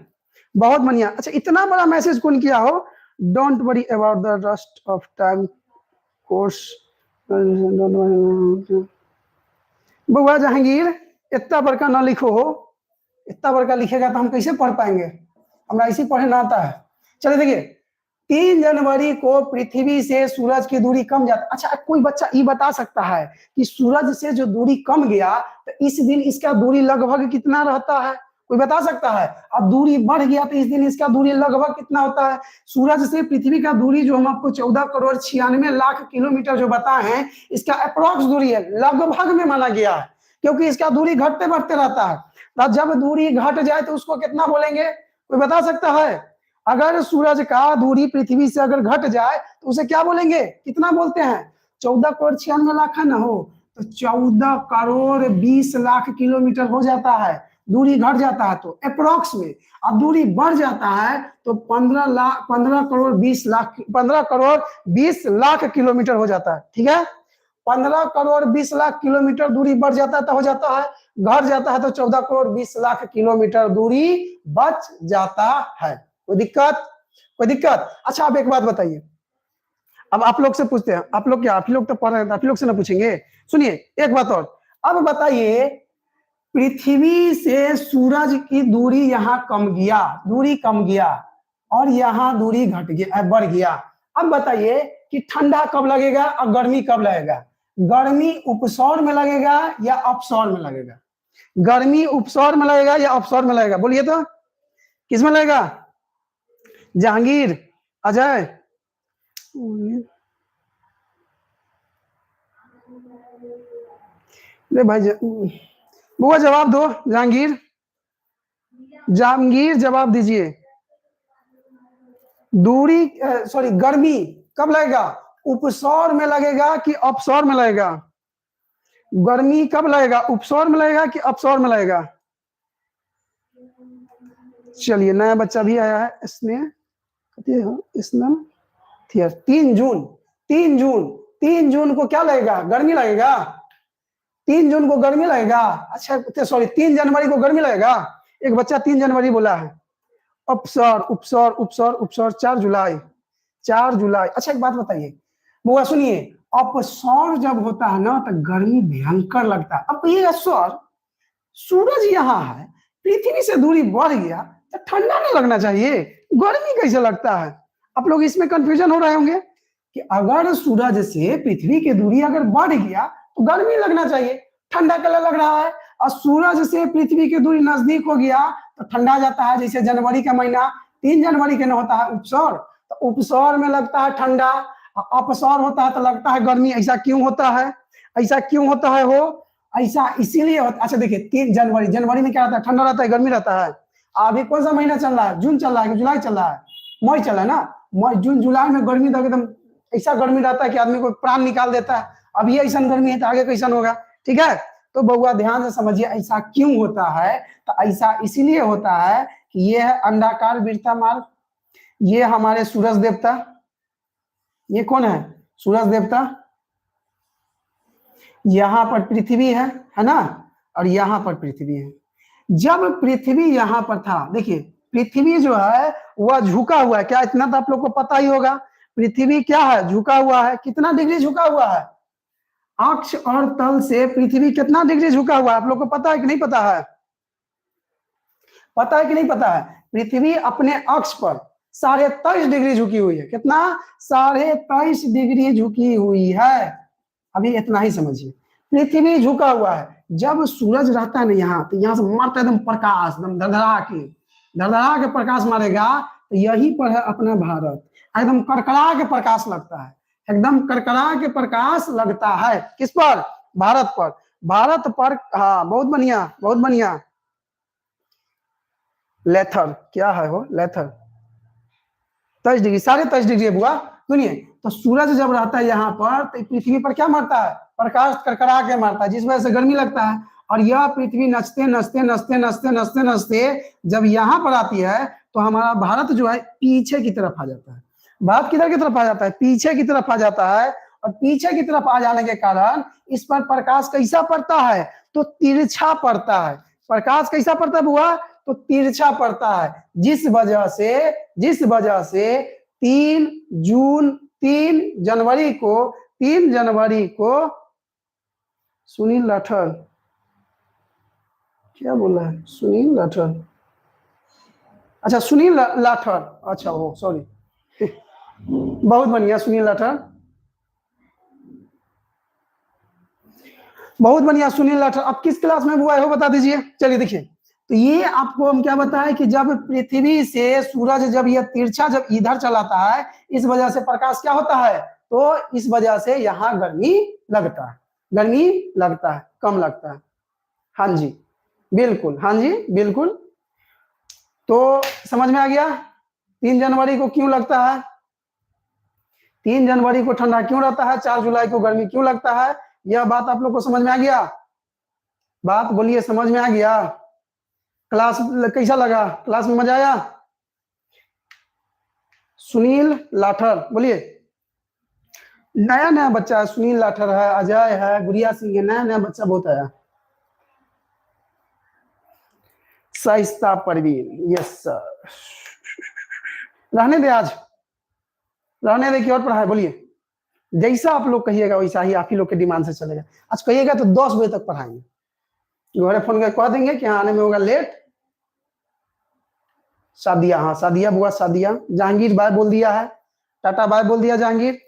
बहुत बढ़िया। अच्छा इतना बड़ा मैसेज कौन किया हो, don't worry about the rust of time course, बउआ जहांगीर इतना बड़का ना लिखो हो, इतना बड़का लिखेगा तो हम कैसे पढ़ पाएंगे, हमरा ऐसे पढ़े ना आता है। चलिए देखिए 3 जनवरी को पृथ्वी से सूरज की दूरी कम जाता। अच्छा कोई बच्चा ये बता सकता है कि सूरज से जो दूरी कम गया तो इस दिन इसका दूरी लगभग कितना रहता है, कोई बता सकता है। अब दूरी बढ़ गया तो इस दिन इसका दूरी लगभग कितना होता है। सूरज से पृथ्वी का दूरी जो हम आपको 14,96,00,000 किलोमीटर जो बताए हैं, इसका अप्रोक्स दूरी है, लगभग में माना गया है, क्योंकि इसका दूरी घटते बढ़ते रहता है। तो जब दूरी घट जाए तो उसको कितना बोलेंगे, कोई बता सकता है। अगर सूरज का दूरी पृथ्वी से अगर घट जाए तो उसे क्या बोलेंगे, कितना बोलते हैं, 14,96,00,000 है ना हो, तो 14,20,00,000 किलोमीटर हो जाता है, दूरी घट जाता है तो अप्रोक्स में। अब दूरी बढ़ जाता है तो 15,20,00,000 किलोमीटर हो जाता है, ठीक है। 15,20,00,000 किलोमीटर दूरी बढ़ जाता है तो हो जाता है, घट जाता है तो 14,20,00,000 किलोमीटर दूरी बच जाता है। कोई दिक्कत, कोई दिक्कत। अच्छा आप एक बात बताइए, अब आप लोग से पूछते हैं, आप लोग क्या, आप लोग तो पढ़ रहे हैं, आप लोग से ना पूछेंगे। सुनिए एक बात और, अब बताइए पृथ्वी से सूरज की दूरी यहाँ कम गया, दूरी कम गया और यहाँ दूरी घट गया, बढ़ गया। अब बताइए कि ठंडा कब लगेगा और गर्मी कब लगेगा, गर्मी उपसौर में लगेगा या अपसौर में लगेगा, गर्मी उपसौर में लगेगा या अपसौर में लगेगा, बोलिए तो किस में लगेगा, जहांगीर, अजय, ले भाई बुआ जवाब दो, जहांगीर, जहांगीर जवाब दीजिए। दूरी सॉरी गर्मी कब लगेगा, उपसौर में लगेगा कि अपसौर में लगेगा, गर्मी कब लगेगा, उपसौर में लगेगा कि अपसौर में लगेगा। चलिए नया बच्चा भी आया है, इसने 3 जून, 3 जून, 3 जून को क्या लगेगा, गर्मी लगेगा, 3 जून को गर्मी लगेगा। अच्छा सॉरी 3 जनवरी को गर्मी लगेगा, एक बच्चा 3 जनवरी बोला है। अपसौर उपसौर उपसौर उपसौर 4 जुलाई, 4 जुलाई। अच्छा एक बात बताइए बुआ सुनिए, अपसौर जब होता है ना तो गर्मी भयंकर लगता है। अब ये सौर, सूरज यहाँ है, पृथ्वी से दूरी बढ़ गया तो ठंडा नहीं लगना चाहिए, गर्मी कैसे लगता है। आप लोग इसमें कंफ्यूजन हो रहे होंगे कि अगर सूरज से पृथ्वी की दूरी अगर बढ़ गया तो गर्मी लगना चाहिए, ठंडा कलर लग रहा है, और सूरज से पृथ्वी की दूरी नजदीक हो गया तो ठंडा जाता है। जैसे जनवरी का महीना 3 जनवरी के न होता है उपसौर, तो उपसौर में लगता है ठंडा, अपसौर होता है तो लगता है गर्मी। ऐसा क्यों होता है, ऐसा क्यों होता है हो, ऐसा इसीलिए होता। अच्छा देखिए 3 जनवरी, जनवरी में क्या रहता है, ठंडा रहता है, गर्मी रहता है। अभी कौन सा महीना चल रहा है, जून चल रहा है, जुलाई चल रहा है, मई चल रहा है ना, मई जून जुलाई में गर्मी तो एकदम ऐसा गर्मी रहता है कि आदमी को प्राण निकाल देता है। अब ये ऐसा गर्मी है तो आगे कैसा होगा, ठीक है। तो बउआ ध्यान से समझिए ऐसा क्यों होता है, तो ऐसा इसीलिए होता है कि ये है अंडाकार वृत्ता मार्ग, ये हमारे सूरज देवता, ये कौन है, सूरज देवता, यहां पर पृथ्वी है ना, और यहां पर पृथ्वी है। जब पृथ्वी यहां पर था, देखिए पृथ्वी जो है वह झुका हुआ है, क्या इतना तो आप लोग को पता ही होगा, पृथ्वी क्या है, झुका हुआ है। कितना डिग्री झुका हुआ है, अक्ष और तल से पृथ्वी कितना डिग्री झुका हुआ है, आप लोग को पता है कि नहीं पता है, पता है कि नहीं पता है। पृथ्वी अपने अक्ष पर 23.5 डिग्री झुकी हुई है, कितना, 23.5 डिग्री झुकी हुई है। अभी इतना ही समझिए, पृथ्वी झुका हुआ है। जब सूरज रहता है ना यहाँ, तो यहाँ से मारता है एकदम प्रकाश, एकदम धड़धड़ा के प्रकाश मारेगा, तो यहीं पर है अपना भारत, एकदम कड़कड़ा के प्रकाश लगता है, एकदम कड़कड़ा के प्रकाश लगता है, किस पर, भारत पर, भारत पर। हाँ बहुत बढ़िया बहुत बढ़िया, लेथर क्या है वो, लेथर 23 डिग्री, 23.5 डिग्री है बुआ। सुनिए तो सूरज जब रहता है यहाँ पर तो पृथ्वी पर क्या मारता है, प्रकाश कड़कड़ा के मारता है, जिस वजह से गर्मी लगता है। और यह पृथ्वी नचते नचते नचते नचते नचते नचते जब यहाँ पर आती है तो हमारा भारत जो है पीछे की तरफ आ जाता है। भारत किधर की तरफ आ जाता है? पीछे की तरफ आ जाता है। और पीछे की तरफ आ जाने के कारण इस पर प्रकाश कैसा पड़ता है? तो तिरछा पड़ता है। प्रकाश कैसा पड़ता है बुआ? तो तिरछा पड़ता है। जिस वजह से 3 जनवरी को सुनील लाठर, क्या बोला है? सुनील लाठर, अच्छा सुनील लाठर, अच्छा वो सॉरी बहुत बढ़िया सुनील लाठर, बहुत बढ़िया सुनील लाठर। आप किस क्लास में हुआ है वो बता दीजिए। चलिए देखिए, तो ये आपको हम क्या बताएं कि जब पृथ्वी से सूरज जब यह तिरछा जब इधर चलाता है, इस वजह से प्रकाश क्या होता है? तो इस वजह से यहाँ गर्मी लगता है, गर्मी लगता है, कम लगता है। हाँ जी बिल्कुल, हाँ जी बिल्कुल। तो समझ में आ गया 3 जनवरी को क्यों लगता है, 3 जनवरी को ठंडा क्यों रहता है, 4 जुलाई को गर्मी क्यों लगता है? यह बात आप लोग को समझ में आ गया? बात बोलिए, समझ में आ गया? क्लास कैसा लगा? क्लास में मजा आया? सुनील लाठर बोलिए। नया नया बच्चा है, सुनील लाठर है, अजय है, गुड़िया सिंह है, नया नया बच्चा बहुत आया। Shaista Parveen, yes sir. रहने दे, आज रहने दे कि और पढ़ाए। बोलिए, जैसा आप लोग कहिएगा वैसा ही आप ही लोग के डिमांड से चलेगा। आज कहिएगा तो 10 बजे तक पढ़ाएंगे। घरे फोन करके कह देंगे कि हाँ आने में होगा लेट। सादिया, हाँ सादिया बुआ, सादिया। जहांगीर बाय बोल दिया है, टाटा बाय बोल दिया जहांगीर।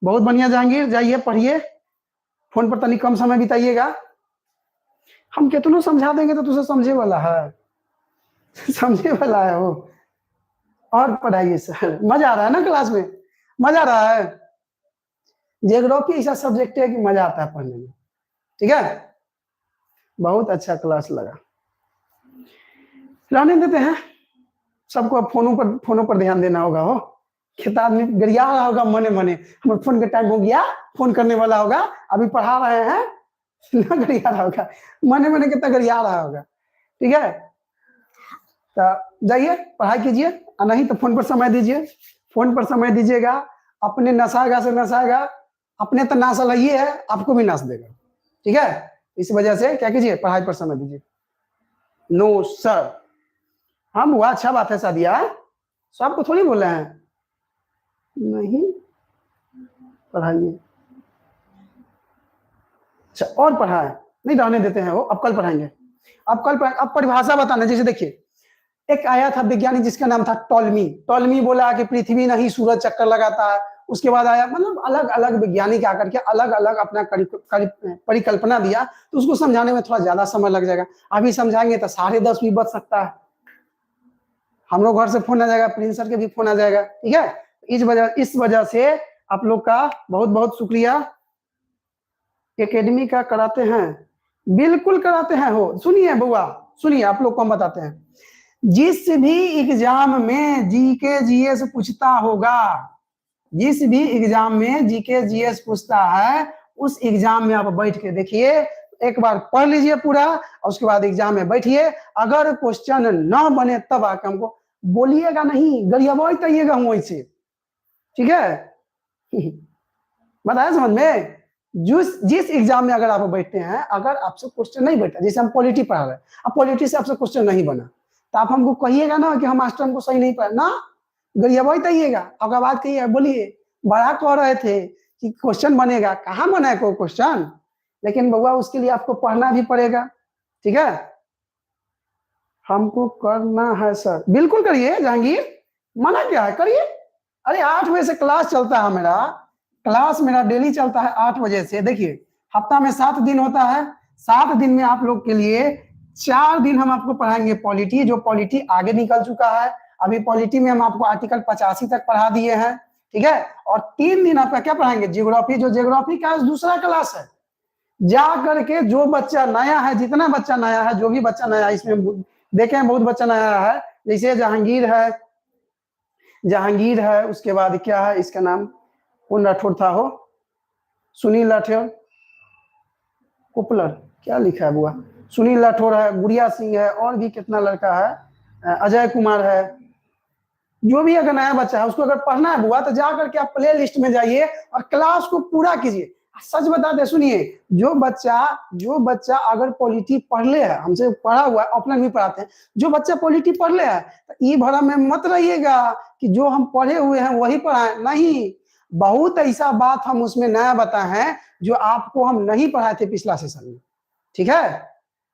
बहुत बढ़िया जहांगीर, जाइए पढ़िए, फोन पर तनी कम समय बिताइएगा। हम कितनों समझा देंगे तो तुझे समझे वाला है, समझे वाला है वो। और पढ़ाइए सर, मजा आ रहा है ना क्लास में? मजा आ रहा है? ज्योग्राफी ऐसा सब्जेक्ट है कि मजा आता है पढ़ने में। ठीक है, बहुत अच्छा क्लास लगा। रहने देते हैं, सबको अब फोनों पर ध्यान देना होगा। हो किताब में गरिया रहा होगा मने मने, हमारे फोन के टाइम हो गया, फोन करने वाला होगा, अभी पढ़ा रहे हैं ना, गरिया रहा होगा मने मने, कितना गरिया रहा होगा। ठीक है, तो जाइए पढ़ाई कीजिए, और नहीं तो फोन पर समय दीजिए। फोन पर समय दीजिएगा, अपने नशागा से नशागा, अपने तो नाश ही है, आपको भी नाश देगा। ठीक है, इस वजह से क्या कीजिए, पढ़ाई पर समय दीजिए। नो सर, हम हुआ, अच्छा बात है सादिया, सबको थोड़ी बोल रहे हैं, नहीं पढ़ाइए। अच्छा और पढ़ाए नहीं, रहने देते हैं वो, अब कल पढ़ाएंगे। अब परिभाषा बताना। जैसे देखिए, एक आया था वैज्ञानिक जिसका नाम था टॉलमी। टॉलमी बोला कि पृथ्वी नहीं सूरज चक्कर लगाता है। उसके बाद आया, मतलब अलग अलग वैज्ञानिक आकर के अलग अलग अपना परिकल्पना दिया। तो उसको समझाने में थोड़ा ज्यादा समय लग जाएगा। अभी समझाएंगे तो 10:30 भी बच सकता है। हम लोग घर से फोन आ जाएगा, प्रिंस सर के भी फोन आ जाएगा। ठीक है, इस वजह से आप लोग का बहुत बहुत शुक्रिया। एकेडमी का कराते हैं, बिल्कुल कराते हैं। हो सुनिए बुआ, सुनिए, आप लोग को हम बताते हैं। जिस भी एग्जाम में जीके जीएस पूछता होगा, जिस भी एग्जाम में जीके जीएस पूछता है, उस एग्जाम में आप बैठ के देखिए, एक बार पढ़ लीजिए पूरा, और उसके बाद एग्जाम में बैठिए। अगर क्वेश्चन न बने तब आके हमको बोलिएगा, नहीं गरियाबाइएगा वैसे। ठीक है बताया समझ में? जिस एग्जाम में अगर आप बैठते हैं, अगर आपसे क्वेश्चन नहीं बैठा, जैसे हम पॉलिटी पढ़ा रहे हैं, अब पॉलिटी से आपसे क्वेश्चन नहीं बना, तो आप हमको कहिएगा ना कि हम मास्टर हमको सही नहीं पढ़ा ना, गरियाबाइएगा। अगर बात कहिए, बोलिए बड़ा कह रहे थे कि क्वेश्चन बनेगा, कहाँ बना है कोई क्वेश्चन? लेकिन बउआ उसके लिए आपको पढ़ना भी पड़ेगा। ठीक है, हमको करना है सर, बिल्कुल करिए जहांगीर, मना क्या है, करिए। अरे 8 बजे से क्लास चलता है मेरा, क्लास मेरा डेली चलता है 8 बजे से। देखिए हफ्ता में 7 दिन होता है, 7 दिन में आप लोग के लिए 4 दिन हम आपको पढ़ाएंगे पॉलिटी, जो पॉलिटी आगे निकल चुका है। अभी पॉलिटी में हम आपको आर्टिकल 85 तक पढ़ा दिए हैं। ठीक है, और 3 दिन आपका क्या पढ़ाएंगे, जियोग्राफी, जो जियोग्राफी का दूसरा क्लास है। जा करके जो बच्चा नया है, जितना बच्चा नया है, जो भी बच्चा नया है, इसमें देखें बहुत बच्चा नया है। जैसे जहांगीर है, उसके बाद क्या है, इसका नाम कौन राठौर था, हो सुनील राठौर, पॉपुलर क्या लिखा है बुआ, सुनील राठौर है, गुड़िया सिंह है, और भी कितना लड़का है, अजय कुमार है, जो भी अगर नया बच्चा है उसको अगर पढ़ना है बुआ तो जा करके आप प्ले लिस्ट में जाइए और क्लास को पूरा कीजिए। सच बताते सुनिए, जो बच्चा अगर पॉलिटी पढ़ ले है, हमसे पढ़ा हुआ है, ऑफलाइन भी पढ़ाते हैं, जो बच्चा पॉलिटी पढ़ ले है तो ये भरा में मत रहिएगा कि जो हम पढ़े हुए हैं वही पढ़ाएं, नहीं। बहुत ऐसा बात हम उसमें नया बताए हैं जो आपको हम नहीं पढ़ाए थे पिछला सेशन में, ठीक है,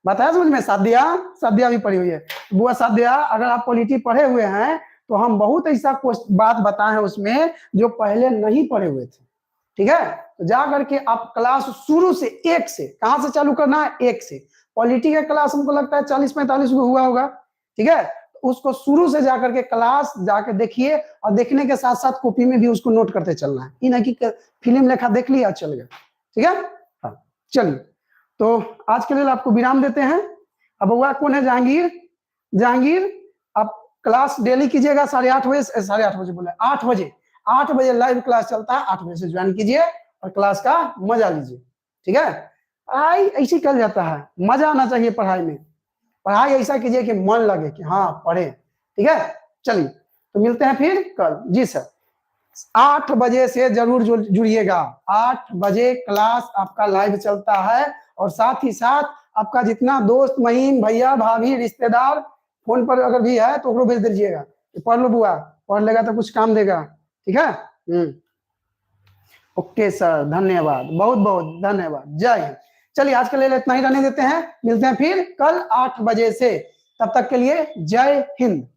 बताया समझ में। सादिया भी पढ़ी हुई है बुआ। सादिया, अगर आप पॉलिटी पढ़े हुए हैं तो हम बहुत ऐसा बात बताए हैं उसमें जो पहले नहीं पढ़े हुए थे, ठीक है। तो जा करके आप क्लास शुरू से 1 से, कहां से चालू करना है, 1 से। पॉलिटी का क्लास हमको लगता है 40-45 को हुआ होगा, ठीक है। उसको शुरू से जाकर के क्लास जाकर देखिए और देखने के साथ साथ कॉपी में भी उसको नोट करते चलना है, ये नहीं कि फिल्म लेखा देख लिया चल गया, ठीक है। हाँ चलिए, तो आज के लिए आपको विराम देते हैं। अब हुआ कौन है, जहांगीर। जहांगीर, आप क्लास डेली कीजिएगा 8:30 बजे, 8:30 बजे बोले 8 बजे, 8 बजे लाइव क्लास चलता है, 8 बजे से ज्वाइन कीजिए और क्लास का मजा लीजिए, ठीक है। पढ़ाई ऐसी कर जाता है, मजा आना चाहिए पढ़ाई में। पढ़ाई ऐसा कीजिए कि मन लगे कि हाँ पढ़े, ठीक है। चलिए, तो मिलते हैं फिर कल। जी सर, 8 बजे से जरूर जुड़िएगा। 8 बजे क्लास आपका लाइव चलता है और साथ ही साथ आपका जितना दोस्त महीम, भैया भाभी, रिश्तेदार फोन पर अगर भी है तो उसको भेज दीजिएगा, पढ़ लो बुआ, पढ़ लेगा तो कुछ काम देगा, ठीक है। ओके सर, धन्यवाद, बहुत बहुत धन्यवाद, जय हिंद। चलिए, आज के लिए इतना ही रहने देते हैं, मिलते हैं फिर कल 8 बजे से। तब तक के लिए जय हिंद।